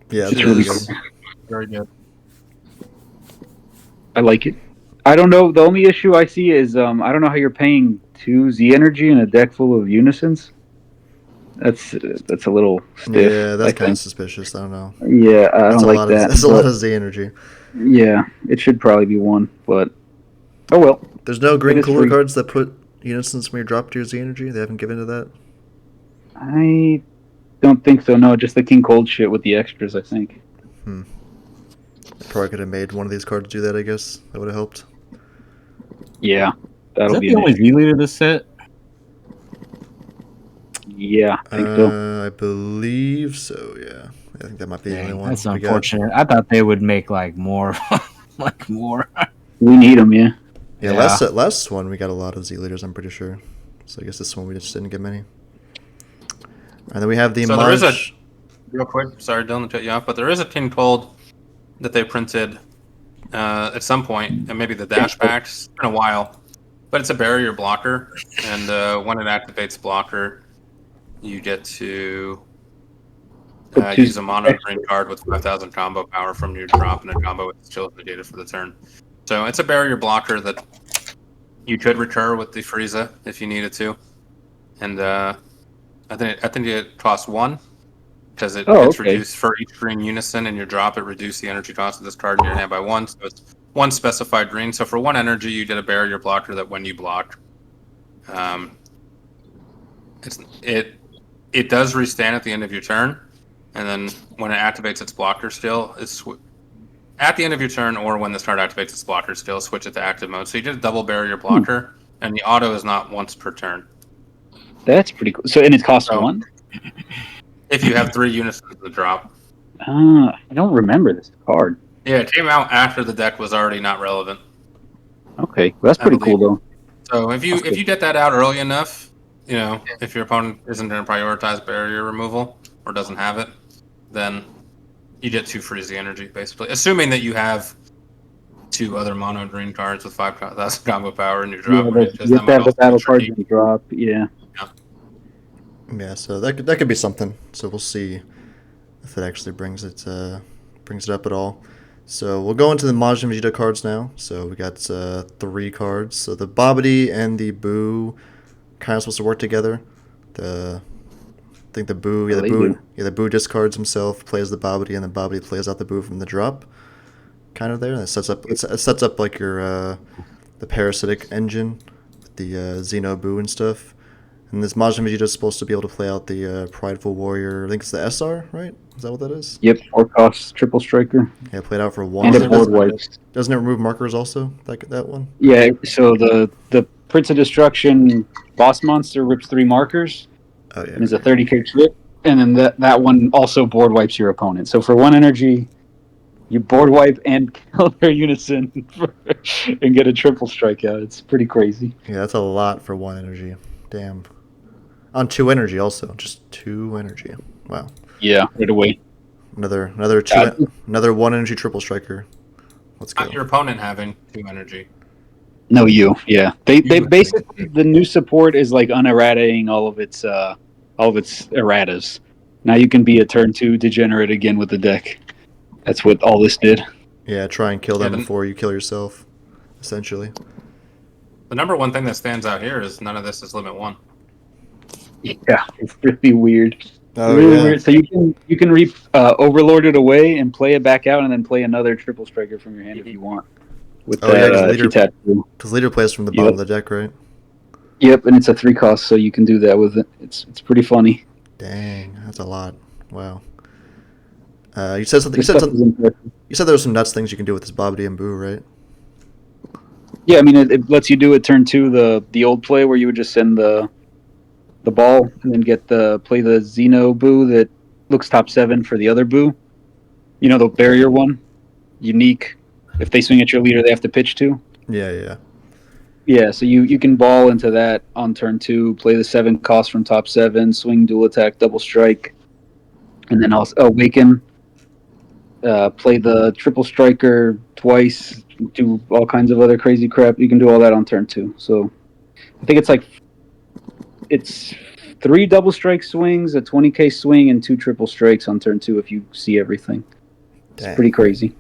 Yeah, it's really good. Very good. I like it. I don't know. The only issue I see is I don't know how you're paying 2 Z energy in a deck full of unisons. That's a little stiff. Yeah, that's kind of suspicious. I don't know. Yeah, I don't like that. That's a lot of Z energy. Yeah, it should probably be 1, but oh well. There's no green cooler cards that put unisons from your drop to your Z energy? They haven't given to that? I don't think so, no. Just the King Cold shit with the extras, I think. Probably could have made one of these cards do that, I guess. That would have helped. Yeah. Is that the only Z leader this set? Yeah, I think so. I believe so, yeah. I think that might be the only one. That's unfortunate. I thought they would make more. More. We need them, yeah. Yeah, last one we got a lot of Z leaders, I'm pretty sure. So I guess this one we just didn't get many. And then we have the there is real quick, sorry Dylan to cut you off, but there is a King Cold that they printed at some point, and maybe the dash packs. It's been a while, but it's a barrier blocker, and when it activates blocker, you get to use a mono green card with 5,000 combo power from your drop and a combo with chill negated for the turn. So it's a barrier blocker that you could recur with the Frieza if you needed to, and I think it costs 1 because it's reduced for each green unison in your drop. It reduced the energy cost of this card in your hand by 1, so it's 1 specified green. So for 1 energy, you get a barrier blocker that when you block, it does restand at the end of your turn, and then when it activates its blocker still, it's at the end of your turn or when this card activates its blocker still, switch it to active mode. So you get a double barrier blocker, and the auto is not once per turn. That's pretty cool. So, and it costs 1? If you have 3 unisons in the drop. I don't remember this card. Yeah, it came out after the deck was already not relevant. Okay, well, that's pretty cool, though. So if you get that out early enough, if your opponent isn't going to prioritize barrier removal or doesn't have it, then you get 2 free Z energy, basically. Assuming that you have 2 other mono green cards with 5,000 combo power in your drop. Yeah, you have to have the battle cards in the drop, yeah. Yeah, so that could be something. So we'll see if it actually brings it up at all. So we'll go into the Majin Vegeta cards now. So we got 3 cards. So the Babidi and the Boo kind of supposed to work together. I think the Boo discards himself, plays the Babidi, and the Babidi plays out the Boo from the drop. Kind of there. And it sets up like your the parasitic engine with the Xeno Boo and stuff. And this Majin Vegeta is supposed to be able to play out the Prideful Warrior. I think it's the SR, right? Is that what that is? Yep, 4 costs, triple striker. Yeah, played out for 1. And it board wipes. Doesn't it remove markers also? That one? Yeah, so the Prince of Destruction boss monster rips 3 markers. Oh yeah. And it's a 30k trip. And then that one also board wipes your opponent. So for 1 energy, you board wipe and kill their unison and get a triple strikeout. It's pretty crazy. Yeah, that's a lot for 1 energy. Damn. On 2 energy also. Just 2 energy. Wow. Yeah, right away. Another 1 energy triple striker. Let's go. Not your opponent having 2 energy. No, you. Yeah. They basically, the new support is like unerratating all of its erratas. Now you can be a turn 2 degenerate again with the deck. That's what all this did. Yeah, try and kill them before you kill yourself, essentially. The number one thing that stands out here is none of this is limit 1. Yeah, it's really weird. Oh Really yeah. weird. So you can overlord it away and play it back out, and then play another triple striker from your hand if you want. With Oh yeah, that, because if you tap two. leader plays from the bottom of the deck, right? Yep, and it's a 3 cost, so you can do that with it. It's pretty funny. Dang, that's a lot. Wow. You said something. This stuff is impressive. You said there were some nuts things you can do with this Bobbity and Boo, right? Yeah, I mean it lets you do it turn 2 the old play where you would just send the ball and then play the Xeno Boo that looks top 7 for the other Boo. You know, the barrier one, unique. If they swing at your leader, they have to pitch to. Yeah. Yeah, so you can ball into that on turn 2, play the 7 cost from top 7, swing, dual attack, double strike, and then also awaken. Play the triple striker twice, do all kinds of other crazy crap. You can do all that on turn 2. So I think it's 3 double strike swings, a 20k swing, and 2 triple strikes on turn 2 if you see everything. It's Dang. pretty crazy.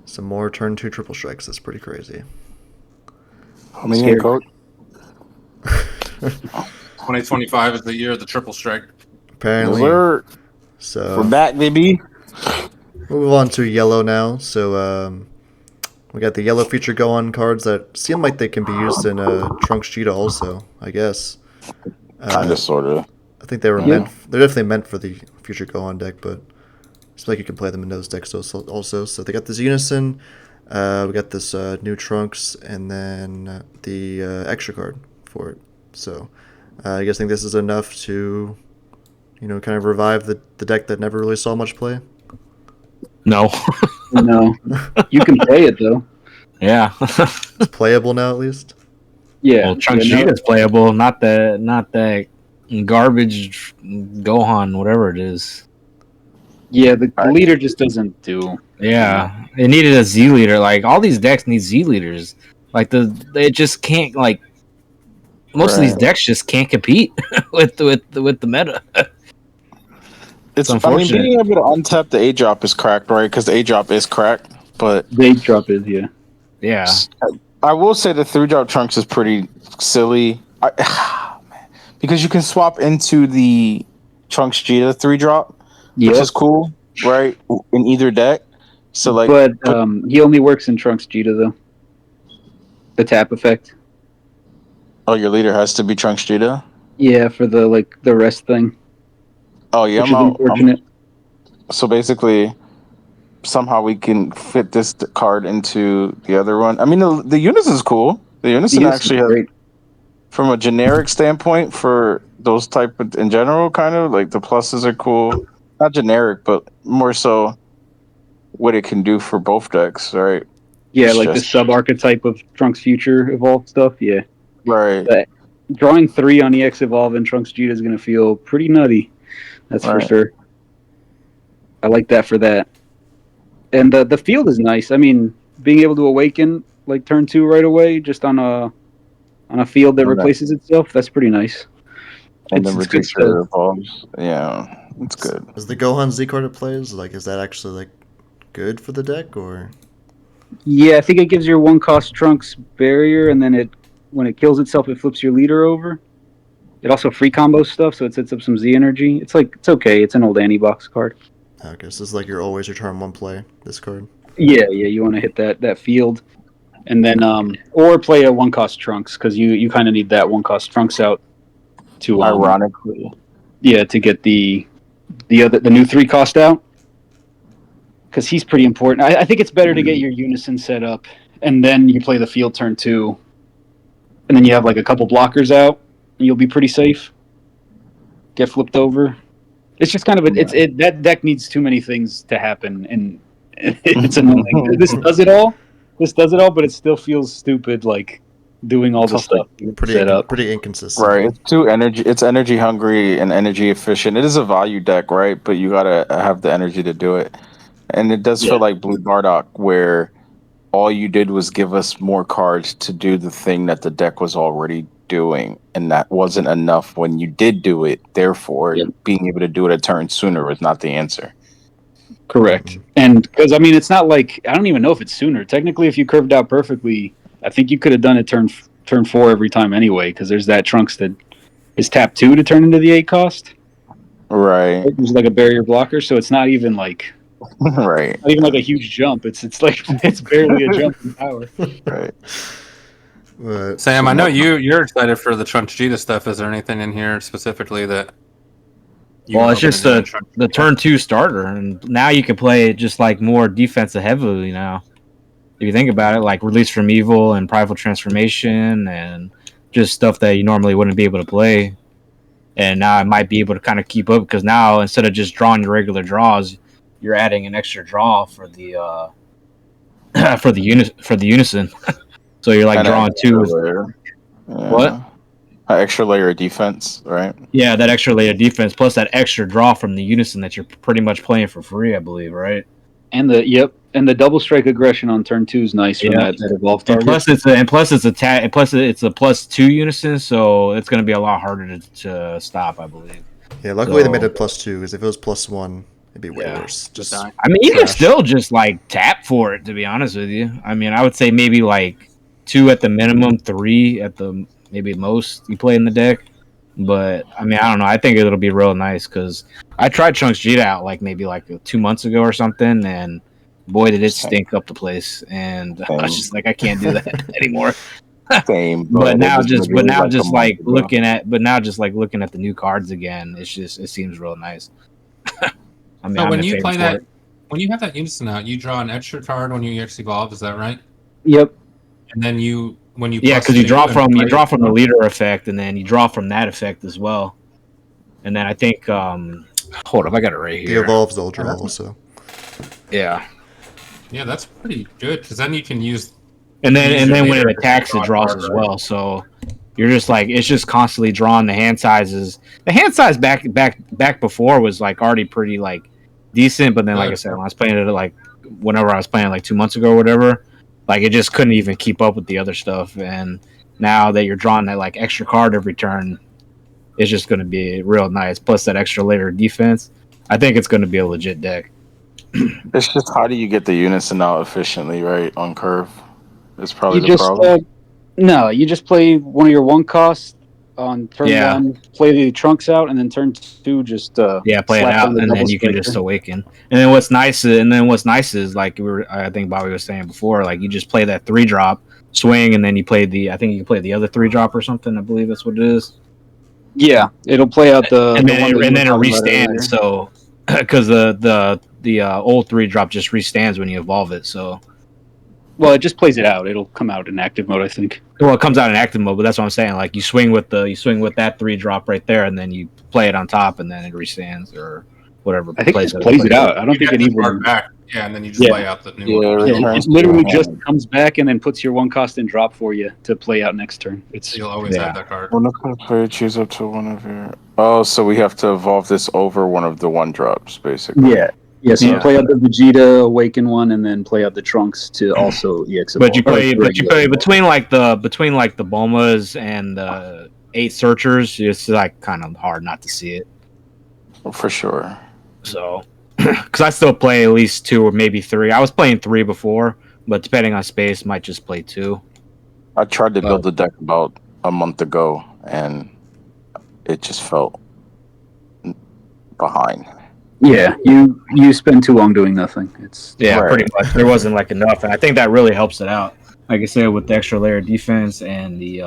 Some more turn 2 triple strikes. That's pretty crazy. I mean, coach. 2025 is the year of the triple strike. Apparently. So we're back, baby. Move on to yellow now. So we got the yellow feature go on cards that seem like they can be used in Trunks Cheetah also, I guess. Kind of, sort of. I think they were meant. They're definitely meant for the future go on deck, but it's like you can play them in those decks also. So they got this Unison. We got this new Trunks, and then the extra card for it. So I guess think this is enough to, kind of revive the deck that never really saw much play. No. No, you can play it though. Yeah. It's playable now, at least. Yeah, Well, Trunks Cheetah's playable, not that garbage Gohan, whatever it is. Yeah, the leader just doesn't do. Yeah, it needed a Z leader. Like all these decks need Z leaders. Like they just can't like. Most of these decks just can't compete with the meta. Unfortunate. Being able to untap the A drop is cracked, right? Because the A drop is cracked, but the A drop is yeah. I will say the 3-drop Trunks is pretty silly. Because you can swap into the Trunks Cheetah 3-drop, which is cool, right? In either deck. So but he only works in Trunks Cheetah though. The tap effect. Oh, your leader has to be Trunks Cheetah? Yeah, for the rest thing. Oh yeah, unfortunate. So basically, somehow we can fit this card into the other one. I mean, the Unison is cool. The Unison actually has, from a generic standpoint, for those type of, in general, kind of like the pluses are cool. Not generic, but more so what it can do for both decks, right? Yeah, like the sub archetype of Trunks Future Evolved stuff. Yeah, right. But drawing 3 on EX Evolve and Trunks Cheetah is going to feel pretty nutty. That's for sure. I like that for that. And the field is nice. I mean, being able to awaken like turn 2 right away, just on a field that replaces itself, that's pretty nice. And then reduce your evolves. Yeah, it's good. Is the Gohan Z card it plays? Like, is that actually like good for the deck, or? Yeah, I think it gives your 1-cost Trunks barrier, and then when it kills itself, it flips your leader over. It also free combo stuff, so it sets up some Z energy. It's okay. It's an old Anti-Box card. Okay, so this is like your always return 1 play, this card. Yeah, you want to hit that field. And then, or play a 1-cost Trunks, because you kind of need that 1-cost Trunks out to, ironically. Yeah, to get the new 3-cost out. Because he's pretty important. I think it's better to get your Unison set up, and then you play the field turn 2, and then you have like a couple blockers out, and you'll be pretty safe. Get flipped over. It's just kind of that deck needs too many things to happen, and it's annoying. This does it all, but it still feels stupid, like doing all the stuff. Pretty inconsistent. Right, it's energy hungry and energy efficient. It is a value deck, right? But you gotta have the energy to do it. And it does feel like Blue Bardock, where all you did was give us more cards to do the thing that the deck was already doing, and that wasn't enough when you did do it. Therefore, being able to do it a turn sooner was not the answer. Correct. And because, I mean, it's not like, I don't even know if it's sooner. Technically, if you curved out perfectly, I think you could have done it turn turn 4 every time anyway, because there's that Trunks that is tap 2 to turn into the 8 cost. Right. There's like a barrier blocker, so it's not even like Right. not even like a huge jump. It's like it's barely a jump in power. Right. But Sam, I know you're excited for the Trunks Cheetah stuff. Is there anything in here specifically that? Well, it's just the turn 2 starter, and now you can play it just like more defensive heavily now. If you think about it, like Release from Evil and Prideful Transformation and just stuff that you normally wouldn't be able to play. And now I might be able to kind of keep up because now instead of just drawing your regular draws, you're adding an extra draw for the for the unison. So you're like And drawing an two. extra layer. Yeah. What? An extra layer of defense, right? Yeah, that extra layer of defense plus that extra draw from the unison that you're pretty much playing for free, I believe, right? And the double strike aggression on turn 2 is nice from that evolved target. And plus it's a +2 unison, so it's going to be a lot harder to stop, I believe. Yeah, luckily they made it +2 because if it was +1, it'd be way worse. Just I mean, you can still just like tap for it. To be honest with you, I mean, I would say maybe like 2 at the minimum, 3 at the maybe most you play in the deck. But I mean, I don't know. I think it'll be real nice because I tried Trunks Cheetah out maybe 2 months ago or something, and boy, did it stink up the place. And I was just like, I can't do that anymore. Same. But now just looking at the new cards again, it seems real nice. I mean, so when you play that, when you have that unison out, you draw an extra card when you EX evolve. Is that right? Yep. And then when you because you draw from the leader effect, and then you draw from that effect as well. And then I think hold up, I got it right here. The evolves they'll draw also. Yeah. Yeah, that's pretty good because then you can use. And then when it attacks, it draws as well. So you're just like it's just constantly drawing the hand sizes. The hand size back before was already pretty decent, but then like I said, when I was playing it whenever I was playing 2 months ago or whatever, it just couldn't even keep up with the other stuff. And now that you're drawing that extra card every turn, it's just going to be real nice. Plus that extra layer of defense, I think it's going to be a legit deck. It's just how do you get the unison out efficiently, right? On curve. It's probably the problem. No, you just play one of your 1 costs on turn 1, play the Trunks out, and then turn 2 just play it out, and then you can just awaken. And then what's nice is I think Bobby was saying before, you just play that 3-drop, swing, and then you play I think you can play the other 3-drop or something. I believe that's what it is. Yeah, it'll play out and then it restands. So because the old 3-drop just restands when you evolve it. So. Well, it just plays it out. It'll come out in active mode, I think. Well, it comes out in active mode, but that's what I'm saying. You swing with that 3-drop right there, and then you play it on top, and then it restands or whatever. I think it just plays it out. I don't think it even back. Yeah, and then you just play out the new one. It literally just comes back and then puts your 1 cost in drop for you to play out next turn. You'll always have that card. When the player choose up to one of your. Oh, so we have to evolve this over one of the 1-drops, basically. Yeah. Yeah, so you play out the Vegeta Awaken one, and then play out the Trunks to also EX. But you play between the Bomas and the 8 Searchers. It's kind of hard not to see it. For sure. So, because I still play at least 2 or maybe 3. I was playing 3 before, but depending on space, might just play 2. I tried to build the deck about a month ago, and it just felt behind. Yeah, you spend too long doing nothing. It's pretty much. There wasn't enough, and I think that really helps it out. Like I said, with the extra layer of defense and the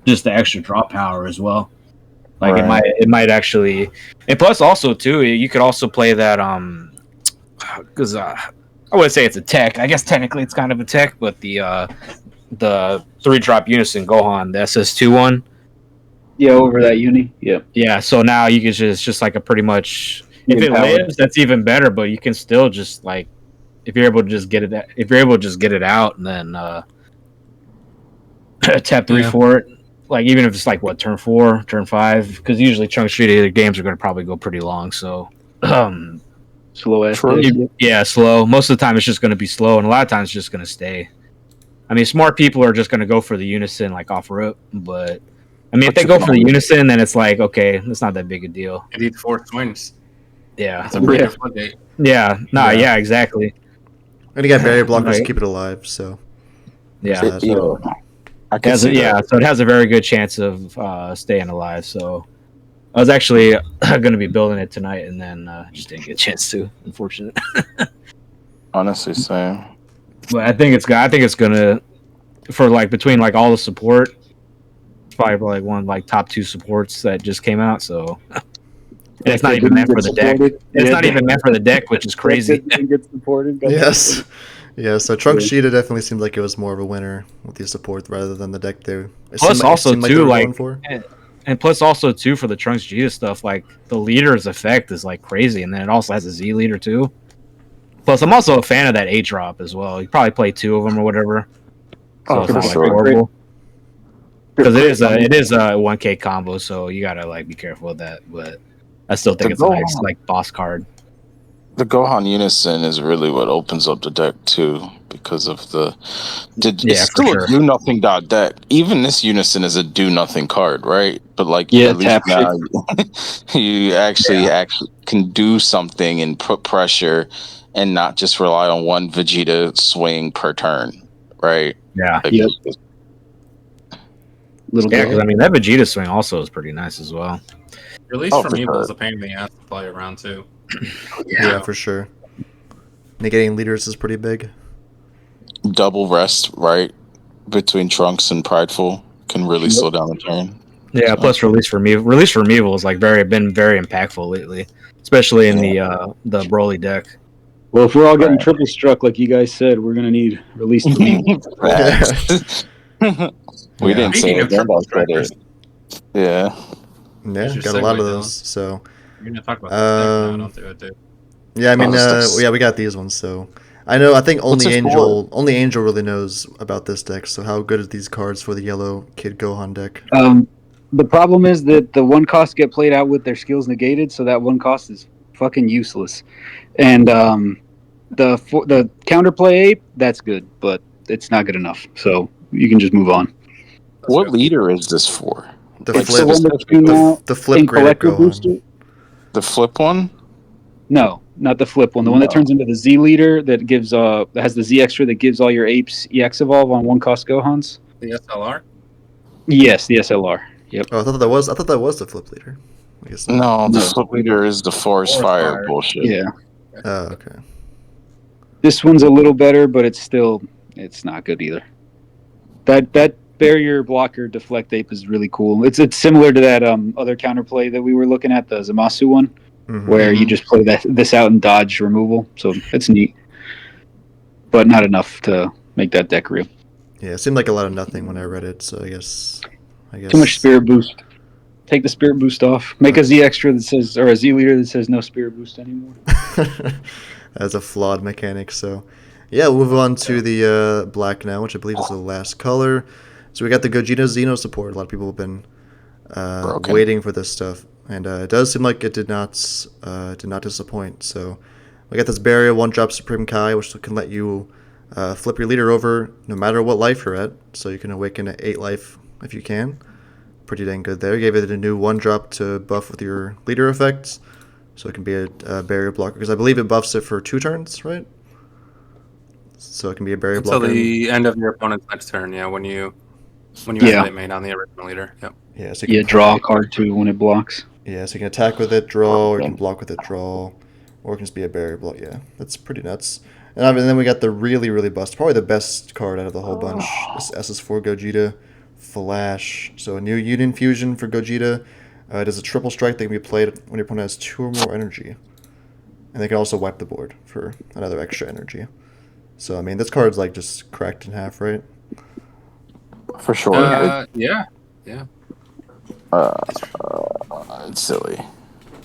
just the extra draw power as well. It might actually, and plus also too, you could also play that because I wouldn't say it's a tech. I guess technically it's kind of a tech, but the 3-drop unison Gohan, the SS2 one. Yeah, over that uni. Yeah. Yeah. So now you can just a pretty much. If it lives, that's even better. But you can still just if you're able to just get it out, and then tap 3 for it. Even if it's turn 4, turn 5, because usually Trunks Cheetah games are going to probably go pretty long. So slow ass. Yeah, slow. Most of the time it's just going to be slow, and a lot of times it's just going to stay. I mean, smart people are just going to go for the unison off rip, but I mean, if they go for the unison, then it's okay, it's not that big a deal. You need 4 swings. Yeah, it's a pretty good floodgate. Yeah, exactly. And you got barrier blockers to keep it alive, so yeah. I can see that. So it has a very good chance of staying alive. So I was actually going to be building it tonight, and then just didn't get a chance to. Unfortunate. Honestly, same. But I think it's gonna for like between like all the support, it's probably like one of like top 2 supports that just came out. So and it's not even meant for the deck. It's not even meant for the deck, which is crazy. Get supported. Yes. Yeah, so Trunks Cheetah definitely seemed like it was more of a winner with the support rather than the deck there. Plus, also too, and plus also too for the Trunks Cheetah stuff, like the leader's effect is like crazy, and then it also has a Z leader too. Plus, I'm also a fan of that 8-drop as well. You probably play 2 of them or whatever. So it's not like horrible. Because it is a 1K combo, so you gotta like be careful with that. But I still think it's a nice like boss card. The Gohan Unison is really what opens up the deck too, because of it's still a do nothing deck. Even this Unison is a do nothing card, right? But like at least now you actually can do something and put pressure and not just rely on one Vegeta swing per turn, right? Yeah. Like, because I mean that Vegeta swing also is pretty nice as well. Release from Evil is a pain in the ass to play around too. Yeah, for sure. Negating leaders is pretty big. Double rest, right, between Trunks and Prideful can really slow down the turn. Yeah, plus release from Evil is like been very impactful lately, especially in the Broly deck. Well, if we're all getting triple struck, like you guys said, we're gonna need release from Evil. We didn't say it. Yeah, got a lot of those. So you're gonna talk about this deck now, don't do it, dude. Yeah, I mean, we got these ones. So I think only Angel really knows about this deck. So how good are these cards for the yellow Kid Gohan deck? The problem is that the 1 cost get played out with their skills negated, so that 1 cost is fucking useless. And the counterplay ape, that's good, but it's not good enough. So you can just move on. What leader is this for? The flip graded Gohan. The flip one? No, not the flip one. The one that turns into the Z leader that gives that has the Z extra that gives all your apes EX evolve on 1 cost Gohans. The SLR? Yes, the SLR. Yep. Oh, I thought that was the flip leader. I guess no, the flip leader is the forest fire bullshit. Yeah. Oh, okay. This one's a little better, but it's not good either. That barrier blocker deflect ape is really cool. It's similar to that other counterplay that we were looking at, the Zamasu one, where you just play this out and dodge removal. So it's neat, but not enough to make that deck real. Yeah, it seemed like a lot of nothing when I read it. So I guess too much spirit boost. Take the spirit boost off. Make a Z extra that says, or a Z leader that says no spirit boost anymore. That's a flawed mechanic. So yeah, we'll move on to the black now, which I believe is the last color. So we got the Gogeta Xeno support. A lot of people have been waiting for this stuff, and it does seem like it did not disappoint. So we got this barrier 1-drop Supreme Kai, which can let you flip your leader over no matter what life you're at. So you can awaken at 8 life if you can. Pretty dang good there. Gave it a new 1-drop to buff with your leader effects, so it can be a barrier blocker, because I believe it buffs it for 2 turns, right? So it can be a barrier blocker. Until the end of your opponent's next turn, when you activate main on the original leader. Yep. Yeah, so you can draw a card too when it blocks. Yeah, so you can attack with it, draw, or you can block with it, draw, or it can just be a barrier block. Yeah, that's pretty nuts. And then we got the really, really bust, probably the best card out of the whole bunch. This SS4 Gogeta Flash. So a new Union Fusion for Gogeta. It does a triple strike that can be played when your opponent has 2 or more energy. And they can also wipe the board for another extra energy. So, I mean, this card's like just cracked in half, right? For sure. Yeah. It's silly.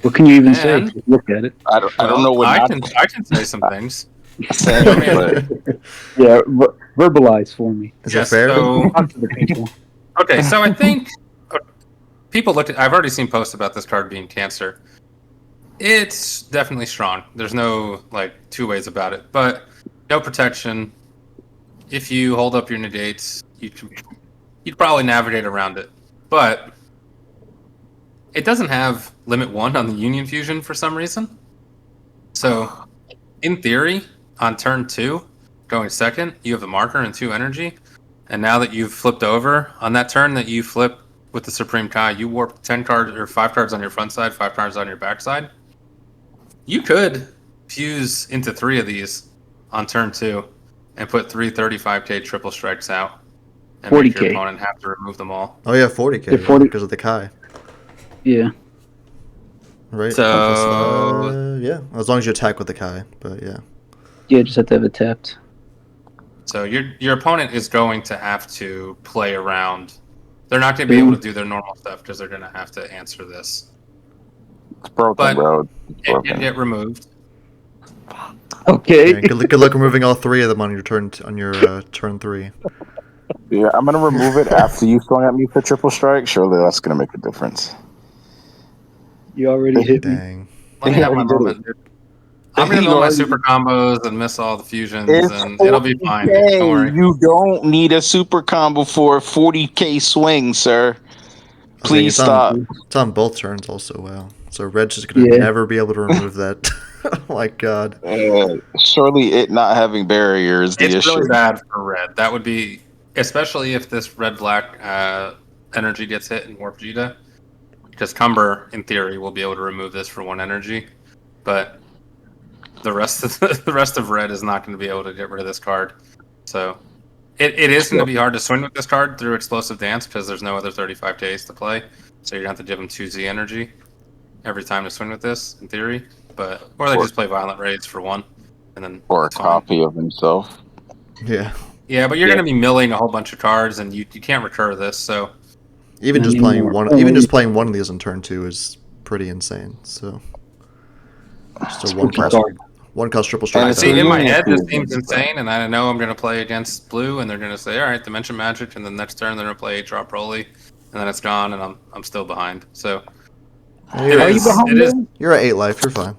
What can you even say? Look at it. I don't know what I can say some things. Yeah, verbalize for me. Is that fair? Okay, so I think people looked at. I've already seen posts about this card being cancer. It's definitely strong. There's no 2 ways about it. But no protection. If you hold up your negates, you'd probably navigate around it. But it doesn't have limit 1 on the Union Fusion for some reason. So, in theory, on turn 2, going second, you have a marker and 2 energy. And now that you've flipped over, on that turn that you flip with the Supreme Kai, you warp 10 cards or 5 cards on your front side, 5 cards on your back side. You could fuse into 3 of these on turn 2 and put 3 35k triple strikes out and make your 40K. opponent have to remove them all. Oh yeah, 40k They're 40 because of the Kai, Yeah. right? So yeah, as long as you attack with the Kai, but yeah. Yeah, just have to have it tapped. So your opponent is going to have to play around. They're not going to be able to do their normal stuff because they're going to have to answer this. It's broken, But bro. It's It can broken. get removed. Okay. Yeah, good luck removing all 3 of them on your turn turn 3. Yeah, I'm gonna remove it after you swung at me for triple strike. Surely that's gonna make a difference. You already hit me. Dang. Let me He have my already did moment. dude. I'm going to He mill my already- super combos and miss all the fusions, It's and it'll be fine. Dude. Don't worry. You don't need a super combo for a 40k swing, sir. Please stop. It's on both turns also. Wow. So Red's just gonna Yeah. never be able to remove that. Oh my god. Surely it not having barrier is the It's issue. really bad for red. That would be, especially if this red-black energy gets hit in Warp Vegeta, because Cumber, in theory, will be able to remove this for 1 energy, but the rest of red is not going to be able to get rid of this card. So it is going to be hard to swing with this card through Explosive Dance because there's no other 35 days to play. So you're going to have to give them 2Z energy every time to swing with this, in theory. Or they just play Violent Raids for 1, and then Or a it's fine. copy of himself. Yeah. Yeah, but you're going to be milling a whole bunch of cards, and you can't recur this. So Even just playing one of these on turn 2 is pretty insane. So just a one cost triple strike. see, in you my need head, to this do seems this, insane, and I know I'm going to play against blue, and they're going to say, "All right, Dimension Magic," and then next turn they're going to play 8-drop Broly, and then it's gone, and I'm still behind. So it is. You're at 8 life. You're fine.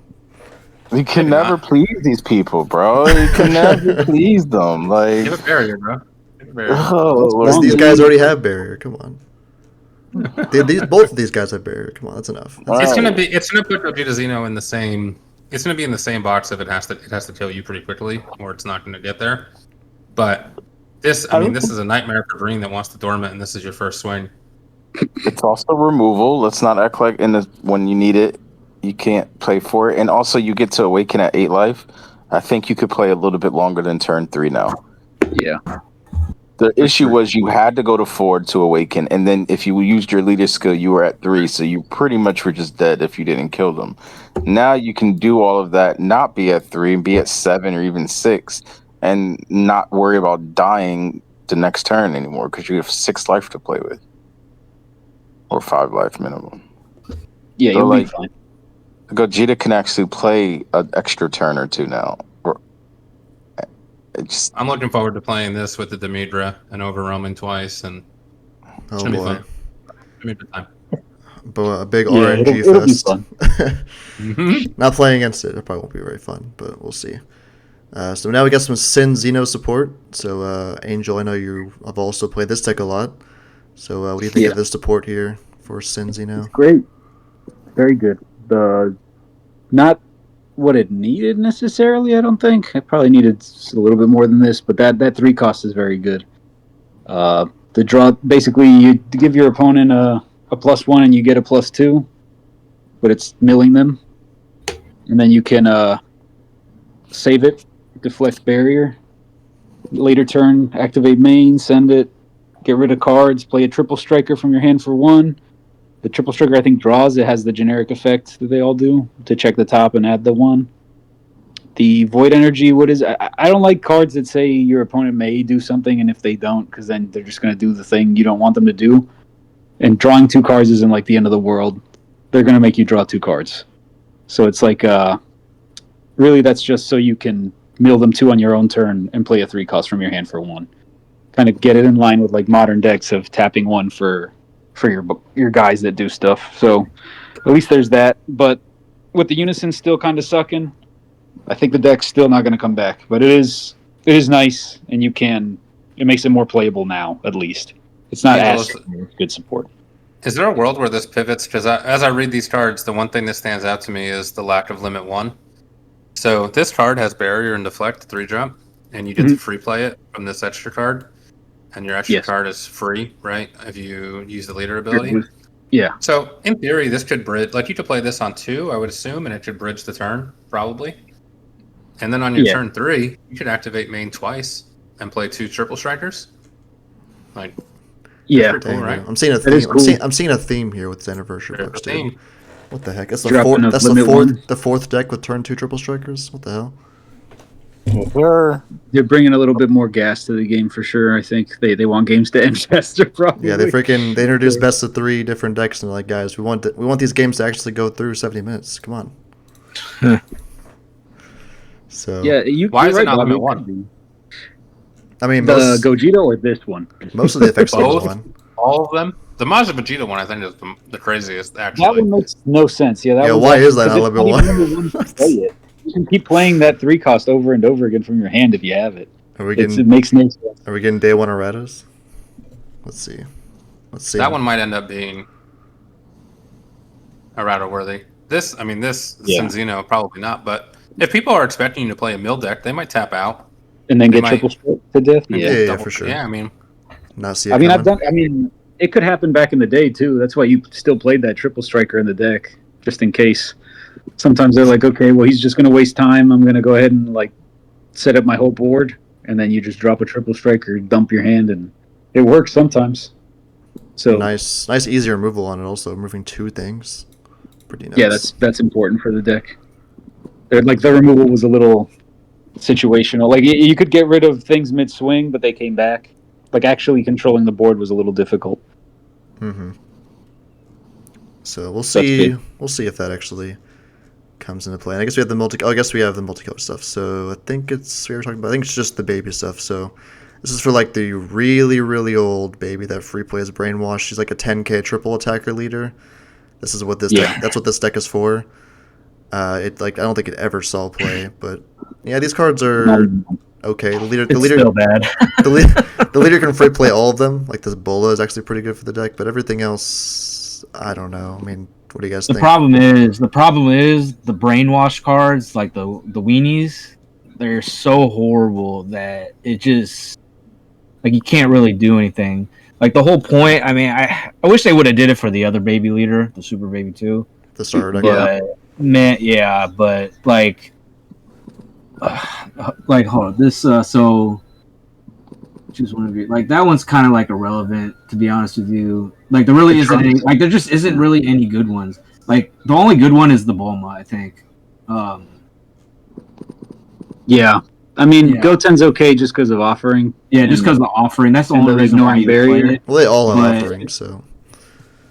You can Maybe never not. please these people, bro. You can never please them. Like, Give a barrier, bro. Give a barrier. oh, These guys already have barrier. Come on. Both of these guys have barrier. Come on, that's enough. It's gonna put Gogeta Xeno in the same. It's gonna be in the same box if it has to kill you pretty quickly, or it's not gonna get there. But this is a nightmare for Green that wants to dormant, and this is your first swing. It's also removal. Let's not act like when you need it, you can't play for it. And also, you get to awaken at 8 life. I think you could play a little bit longer than turn 3 now. Yeah. The issue was you had to go to 4 to awaken, and then if you used your leader skill, you were at 3, so you pretty much were just dead if you didn't kill them. Now you can do all of that, not be at 3, be at 7 or even 6, and not worry about dying the next turn anymore because you have 6 life to play with, or 5 life minimum. Yeah, So, you'll like, be fine. Gogeta can actually play an extra turn or 2 now. I'm looking forward to playing this with the Demidra and overwhelming twice, and it's Oh gonna be boy. fun. It's gonna be a good time. A big Yeah, RNG it'll be fest. Mhm. Not playing against it. It probably won't be very fun, but we'll see. So now we got some Sin Xeno support. So Angel, I know you have also played this deck a lot. So what do you think of this support here for Sin Xeno? Great. Very good. Not what it needed necessarily, I don't think. It probably needed a little bit more than this, but that 3 cost is very good. The draw, basically, you give your opponent a +1 and you get a +2, but it's milling them. And then you can save it, deflect barrier. Later turn, activate main, send it, get rid of cards, play a triple striker from your hand for 1. The triple striker, I think, draws. It has the generic effect that they all do to check the top and add the 1. The void energy, I don't like cards that say your opponent may do something, and if they don't, because then they're just going to do the thing you don't want them to do. And drawing 2 cards isn't like the end of the world. They're going to make you draw 2 cards. So it's like, really, that's just so you can mill them 2 on your own turn and play a 3 cost from your hand for 1. Kind of get it in line with like modern decks of tapping 1 for your guys that do stuff. So at least there's that. But with the Unison still kind of sucking, I think the deck's still not going to come back. But it is nice, and it makes it more playable now, at least. It's not as good support. Is there a world where this pivots? Because as I read these cards, the one thing that stands out to me is the lack of limit 1. So this card has barrier and deflect 3-drop, and you get to free play it from this extra card. and your extra Yes. card is free, right? If you use the leader ability. Yeah. So in theory, this could bridge. Like you could play this on 2, I would assume, and it could bridge the turn probably. And then on your Yeah. turn 3, you could activate main twice and play 2 triple strikers. Like, Yeah. pretty cool, Dang, right? dude. I'm seeing a That is theme. cool. I'm seeing a theme here with the anniversary There's books, the dude. theme. What the heck? That's the Dropping fourth. a That's the limit fourth. one. The fourth deck with turn 2 triple strikers. What the hell? They're bringing a little bit more gas to the game for sure. I think they want games to end faster, probably. Yeah, they introduced best of 3 different decks and they're like, guys, we want these games to actually go through 70 minutes. Come on. So Yeah, Why you're is it right, not Bobby. limit 1? I mean, The most Gogeta or this one? of the effects Both? is one. All of them? The Majin Vegeta one, I think, is the craziest, That actually. one makes no sense. Yeah, that Yeah, one's why actually- is that not 'cause it's limit not even one? limit one to play it. You can keep playing that 3 cost over and over again from your hand if you have it. Are we It getting makes no sense. Are we getting day 1 erratas? Let's see. That one might end up being errata worthy. This Yeah. Senzino, probably not. But if people are expecting you to play a mill deck, they might tap out. And then They get might- triple strike to death. and Yeah. get Yeah, double- for sure. Yeah, I mean, not see it I mean, coming. it could happen back in the day too. That's why you still played that triple striker in the deck, just in case. Sometimes they're like, okay, well, he's just going to waste time. I'm going to go ahead and like set up my whole board, and then you just drop a triple striker, dump your hand, and it works sometimes. So Nice, easy removal on it. Also, removing 2 things. Pretty nice. yeah, that's important for the deck. Like the removal was a little situational. Like you could get rid of things mid swing, but they came back. Like actually controlling the board was a little difficult. Mm-hmm. So we'll That's see. good. We'll see if that actually comes into play. And I guess we have the multicolor stuff. So I think we were talking about. I think it's just the baby stuff. So this is for like the really, really old baby that free plays Brainwash. She's like a 10k triple attacker leader. This is what this deck. That's what this deck is for. I don't think it ever saw play, but yeah, these cards are okay. The leader, It's still bad. the leader can free play all of them. Like this Bola is actually pretty good for the deck, but everything else, I don't know. I mean, what do you guys The think? problem is the brainwash cards, like the weenies, they're so horrible that it just like you can't really do anything. Like the whole point. I mean, I wish they would have did it for the other baby leader, the Super Baby 2. The starter deck. But man, yeah, but like hold on, this so choose one of you. Like that one's kind of like irrelevant, to be honest with you. Like there really isn't any, like there just isn't really any good ones. Like the only good one is the Bulma, I think. Yeah. I mean, Yeah. Goten's okay just because of offering. Yeah, just because of the offering. That's the And only the reason why ignoring you play barrier. it. Well, they all have But- offerings, so.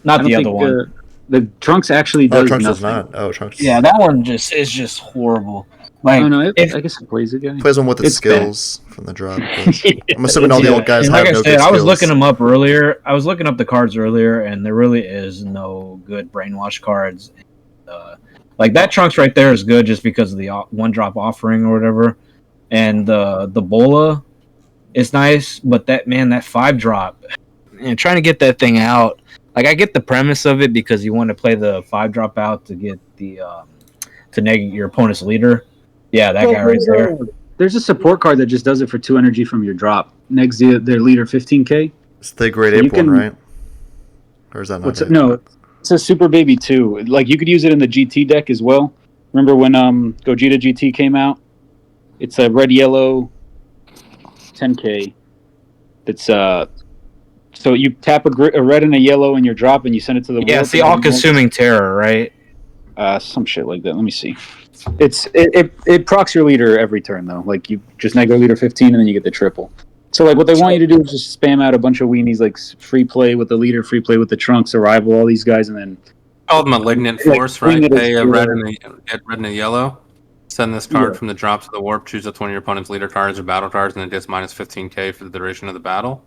Not I the don't other think, one. The Trunks actually Oh, does Trunks nothing. does not. Oh, Trunks. Yeah, that one is just horrible. Like Oh no, I if, guess it plays again. Plays one with its It's bad. skills from the drop. But I'm assuming all the Yeah, old guys and have like no I good said, I was skills. looking them up earlier. I was looking up the cards earlier, and there really is no good brainwash cards. Like that Trunks right there is good just because of the one drop offering or whatever, and the Bola is nice, but that 5 drop and trying to get that thing out. Like I get the premise of it because you want to play the 5 drop out to get the to negate your opponent's leader. Yeah, that guy right there. There's a support card that just does it for 2 energy from your drop. Next, their leader 15k. It's the Great So you Ape one, can- right? Or is that not it? No, it's a Super Baby 2. Like you could use it in the GT deck as well. Remember when Gogeta GT came out? It's a red yellow 10k. That's so you tap a red and a yellow in your drop and you send it to the Yeah, warp, it's the and then all-consuming terror, right? some shit like that. Let me see. It procs your leader every turn though. Like you just neg their leader 15 and then you get the triple. So like what they want you to do is just spam out a bunch of weenies like free play with the leader, free play with the Trunks, Arrival, all these guys, and then called Malignant Like, Force, bring right? it as Pay a your- red get red and a yellow. Send this card Yeah. from the drop to the warp. Choose up to one of your opponent's leader cards or battle cards, and it gets minus 15k for the duration of the battle.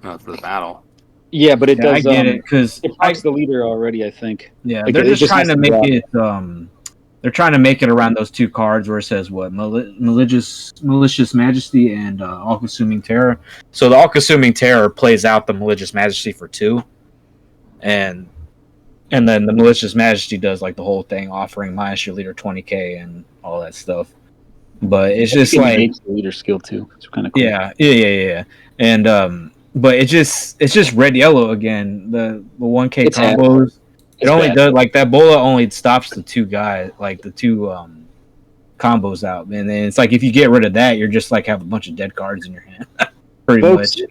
No, for the battle. yeah, but it Yeah, I does. get it because It procs the leader already, I think. yeah, like, they're it just just trying has to to make drop. it. They're trying to make it around those 2 cards where it says what malicious majesty and all-consuming terror. So the all-consuming terror plays out the malicious majesty for 2, and then the malicious majesty does like the whole thing, offering minus your leader 20k and all that stuff. But it's just like leader skill too. It's kind of cool. yeah. And but it's just red yellow again. The 1K It's combos. It It's only bad. does like that bola only stops the two guys, like the two combos out, and then it's like if you get rid of that, you're just like have a bunch of dead cards in your hand, pretty Folks, much.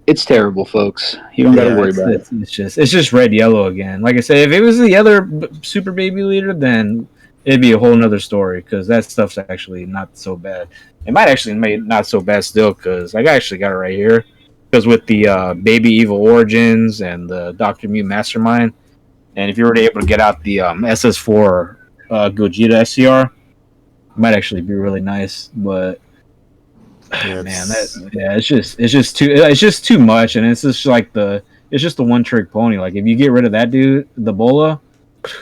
it's terrible, folks. You don't got to worry about it. It's just red yellow again. Like I said, if it was the other super baby leader, then it'd be a whole nother story because that stuff's actually not so bad. It might actually make not so bad still because I actually got it right here. Because with the Baby Evil Origins and the Doctor Mew Mastermind, and if you were able to get out the SS4 Gogeta SCR, it might actually be really nice. But Yeah, man, it's just too much, and it's just the one trick pony. Like if you get rid of that dude, the bola,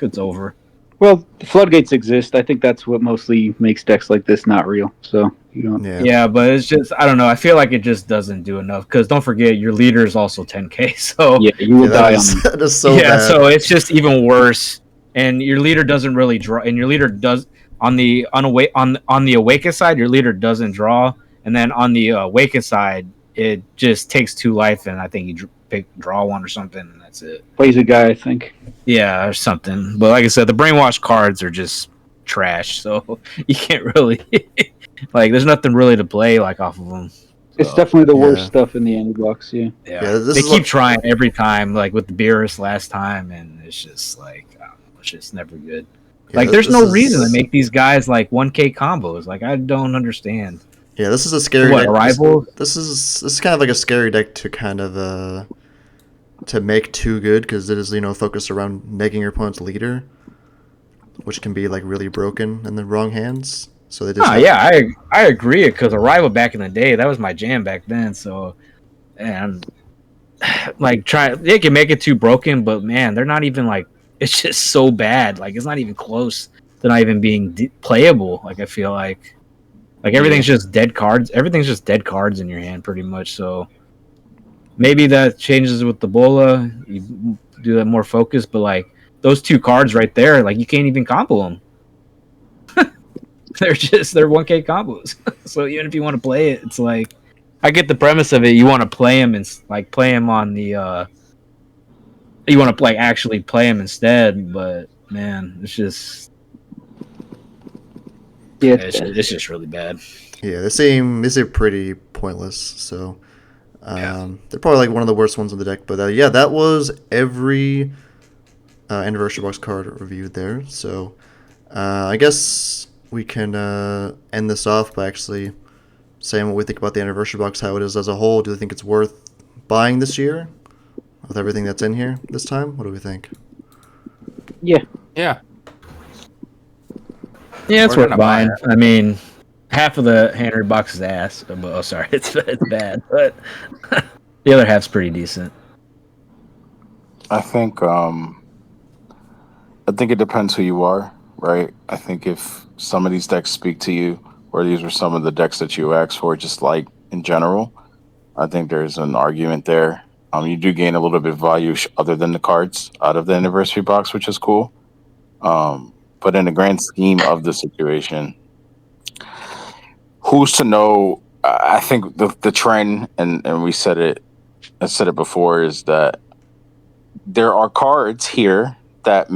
it's over. Well, the floodgates exist. I think that's what mostly makes decks like this not real. So you don't. Yeah, but it's just I don't know. I feel like it just doesn't do enough because don't forget your leader is also 10K. So Yeah, you will die on. That is so yeah, bad. so it's just even worse. And your leader doesn't really draw. And your leader does on the awakened side, your leader doesn't draw. And then on the awakened side, it just takes 2 life, and I think you draw 1 or something, and that's it. Plays a guy, I think. Yeah, or something. But like I said, the brainwash cards are just trash, so you can't really like. There's nothing really to play like off of them. It's definitely the worst stuff in the anti box. Yeah. They keep trying every time, like with the Beerus last time, and it's just like I don't know, it's just never good. Like, there's no reason to make these guys like 1K combos. Like, I don't understand. Yeah, this is a scary deck. Arrival? This is kind of like a scary deck to kind of to make too good because it is focused around negging your opponent's leader, which can be like really broken in the wrong hands. So they just I agree because Arrival back in the day, that was my jam back then. So and like they can make it too broken, but man, they're not even like it's just so bad. Like it's not even close to not even being playable. Like I feel like everything's just dead cards. Everything's just dead cards in your hand, pretty much. So maybe that changes with the bola. You do that more focused, but like those 2 cards right there, like you can't even combo them. they're 1K combos. So even if you want to play it, it's like I get the premise of it. You want to play them and like play them on the. You want to like actually play them instead, but man, it's just. Yeah, it's just really bad. Yeah, they seem pretty pointless. So, they're probably like one of the worst ones in the deck. But yeah, that was every anniversary box card reviewed there. So, I guess we can end this off by actually saying what we think about the anniversary box, how it is as a whole. Do you think it's worth buying this year with everything that's in here this time? What do we think? Yeah. Yeah, it's worth buying. I mean, half of the Henry box is ass. Oh, sorry, it's bad, but the other half's pretty decent. I think it depends who you are, right? I think if some of these decks speak to you, or these were some of the decks that you asked for, just like in general, I think there's an argument there. You do gain a little bit of value other than the cards out of the anniversary box, which is cool. But in the grand scheme of the situation, who's to know? I think the trend, and I said it before, is that there are cards here that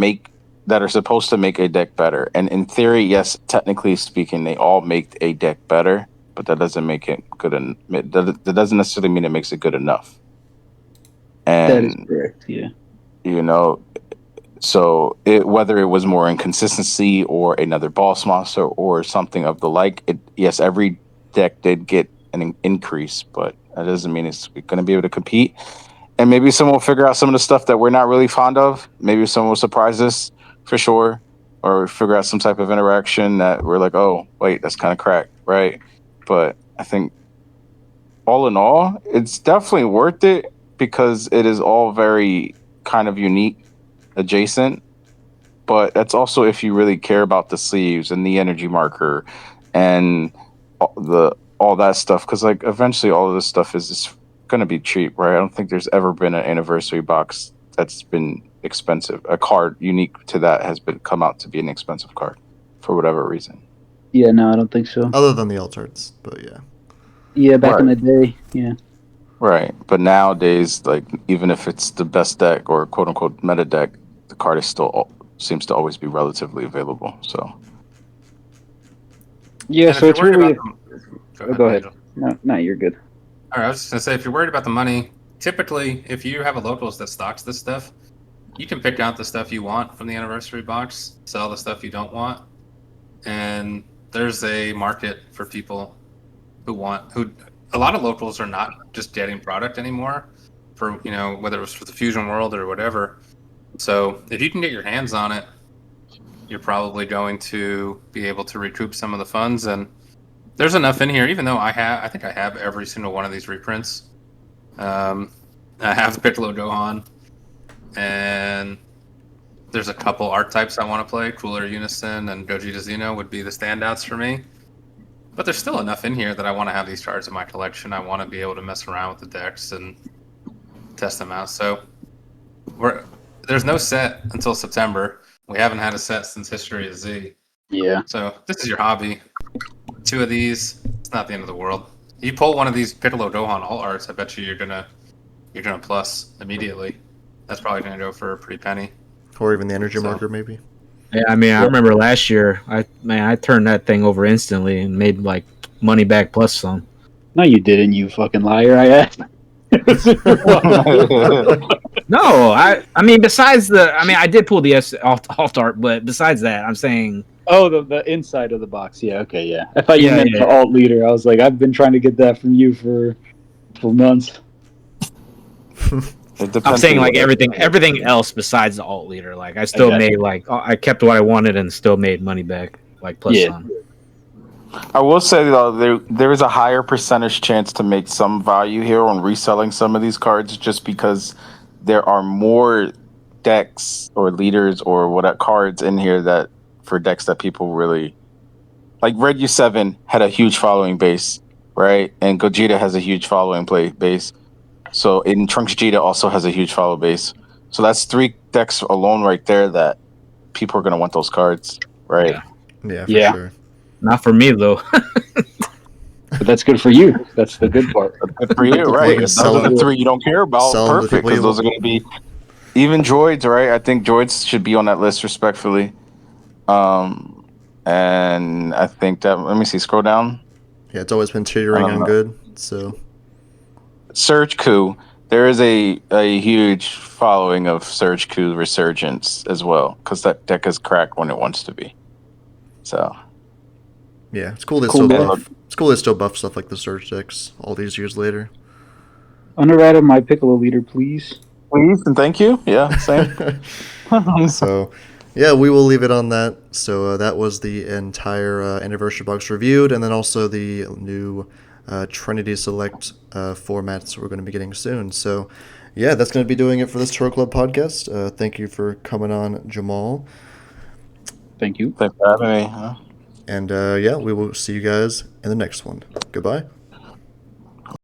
are supposed to make a deck better. And in theory, yes, technically speaking, they all make a deck better, but that doesn't make it good. That doesn't necessarily mean it makes it good enough. And that is correct. Yeah. So whether it was more inconsistency or another boss monster or something of the like, yes, every deck did get an increase, but that doesn't mean it's going to be able to compete. And maybe someone will figure out some of the stuff that we're not really fond of. Maybe someone will surprise us for sure, or figure out some type of interaction that we're like, oh, wait, that's kind of cracked, right? But I think all in all, it's definitely worth it because it is all very kind of unique, adjacent, but that's also if you really care about the sleeves and the energy marker and all that stuff, because like eventually all of this stuff is just going to be cheap, right? I don't think there's ever been an anniversary box that's been expensive. A card unique to that has come out to be an expensive card for whatever reason. Yeah, no, I don't think so. other than the alt arts. But yeah, Yeah, back in the Right. day, yeah. Right. But nowadays, like even if it's the best deck or quote unquote meta deck, the card is still seems to always be relatively available. So Yeah, And if so you're it's worried really. about go Oh, ahead, go ahead. Angel. No, you're good. All right, I was just gonna say, if you're worried about the money, typically, if you have a locals that stocks this stuff, you can pick out the stuff you want from the anniversary box, sell the stuff you don't want, and there's a market for people who. A lot of locals are not just getting product anymore, for whether it was for the Fusion World or whatever. So if you can get your hands on it, you're probably going to be able to recoup some of the funds. And there's enough in here, even though I think I have every single one of these reprints. I have the Piccolo Gohan, and there's a couple art types I want to play. Cooler Unison and Gogeta Xeno would be the standouts for me. But there's still enough in here that I want to have these cards in my collection. I want to be able to mess around with the decks and test them out. So there's no set until September. We haven't had a set since History of Z. Yeah. So this is your hobby. 2 of these, it's not the end of the world. You pull one of these Piccolo Gohan all arts, I bet you're gonna plus immediately. That's probably gonna go for a pretty penny. or even the energy So- marker maybe. Yeah, I mean, I remember last year, I turned that thing over instantly and made like money back plus some. No, you didn't, you fucking liar. I asked. No, I mean, besides I did pull the alt art, but besides that, I'm saying, Oh, the inside of the box. Yeah, okay, yeah. I thought you Yeah, meant yeah. the alt leader. I was like, I've been trying to get that from you for months. it depends I'm saying on like what- everything else besides the alt leader. Like I still got made I kept what I wanted and still made money back, like plus Yeah. some. I will say though, there is a higher percentage chance to make some value here on reselling some of these cards, just because there are more decks or leaders or what cards in here that for decks that people really like. Red U7 had a huge following base, right? And Gogeta has a huge following base. So in Trunks Vegeta also has a huge follow base. So that's 3 decks alone right there that people are gonna want those cards, right? Yeah. Yeah, for Yeah. sure. Not for me though. But that's good for you. That's the good part. Good for you, right? You can If sell those are the them- 3 you don't care about, sell them to the perfect, people you because those are want. going to be even droids, right? I think droids should be on that list, respectfully. And I think that, let me see, scroll down. Yeah, it's always been teetering I don't on know. good. So Surge Coup. There is a huge following of Surge Coup Resurgence as well, because that deck is cracked when it wants to be. So yeah, it's cool they Cool, still man. buff. It's cool they still buff stuff like the Surge decks all these years later. Underwrite my Piccolo leader, please. please and thank you. Yeah, same. So, yeah, we will leave it on that. So that was the entire anniversary box reviewed, and then also the new Trinity Select formats we're going to be getting soon. So, yeah, that's going to be doing it for this Tour Club podcast. Thank you for coming on, Jamal. Thank you. Thanks for having me. Huh? And yeah, we will see you guys in the next one. Goodbye.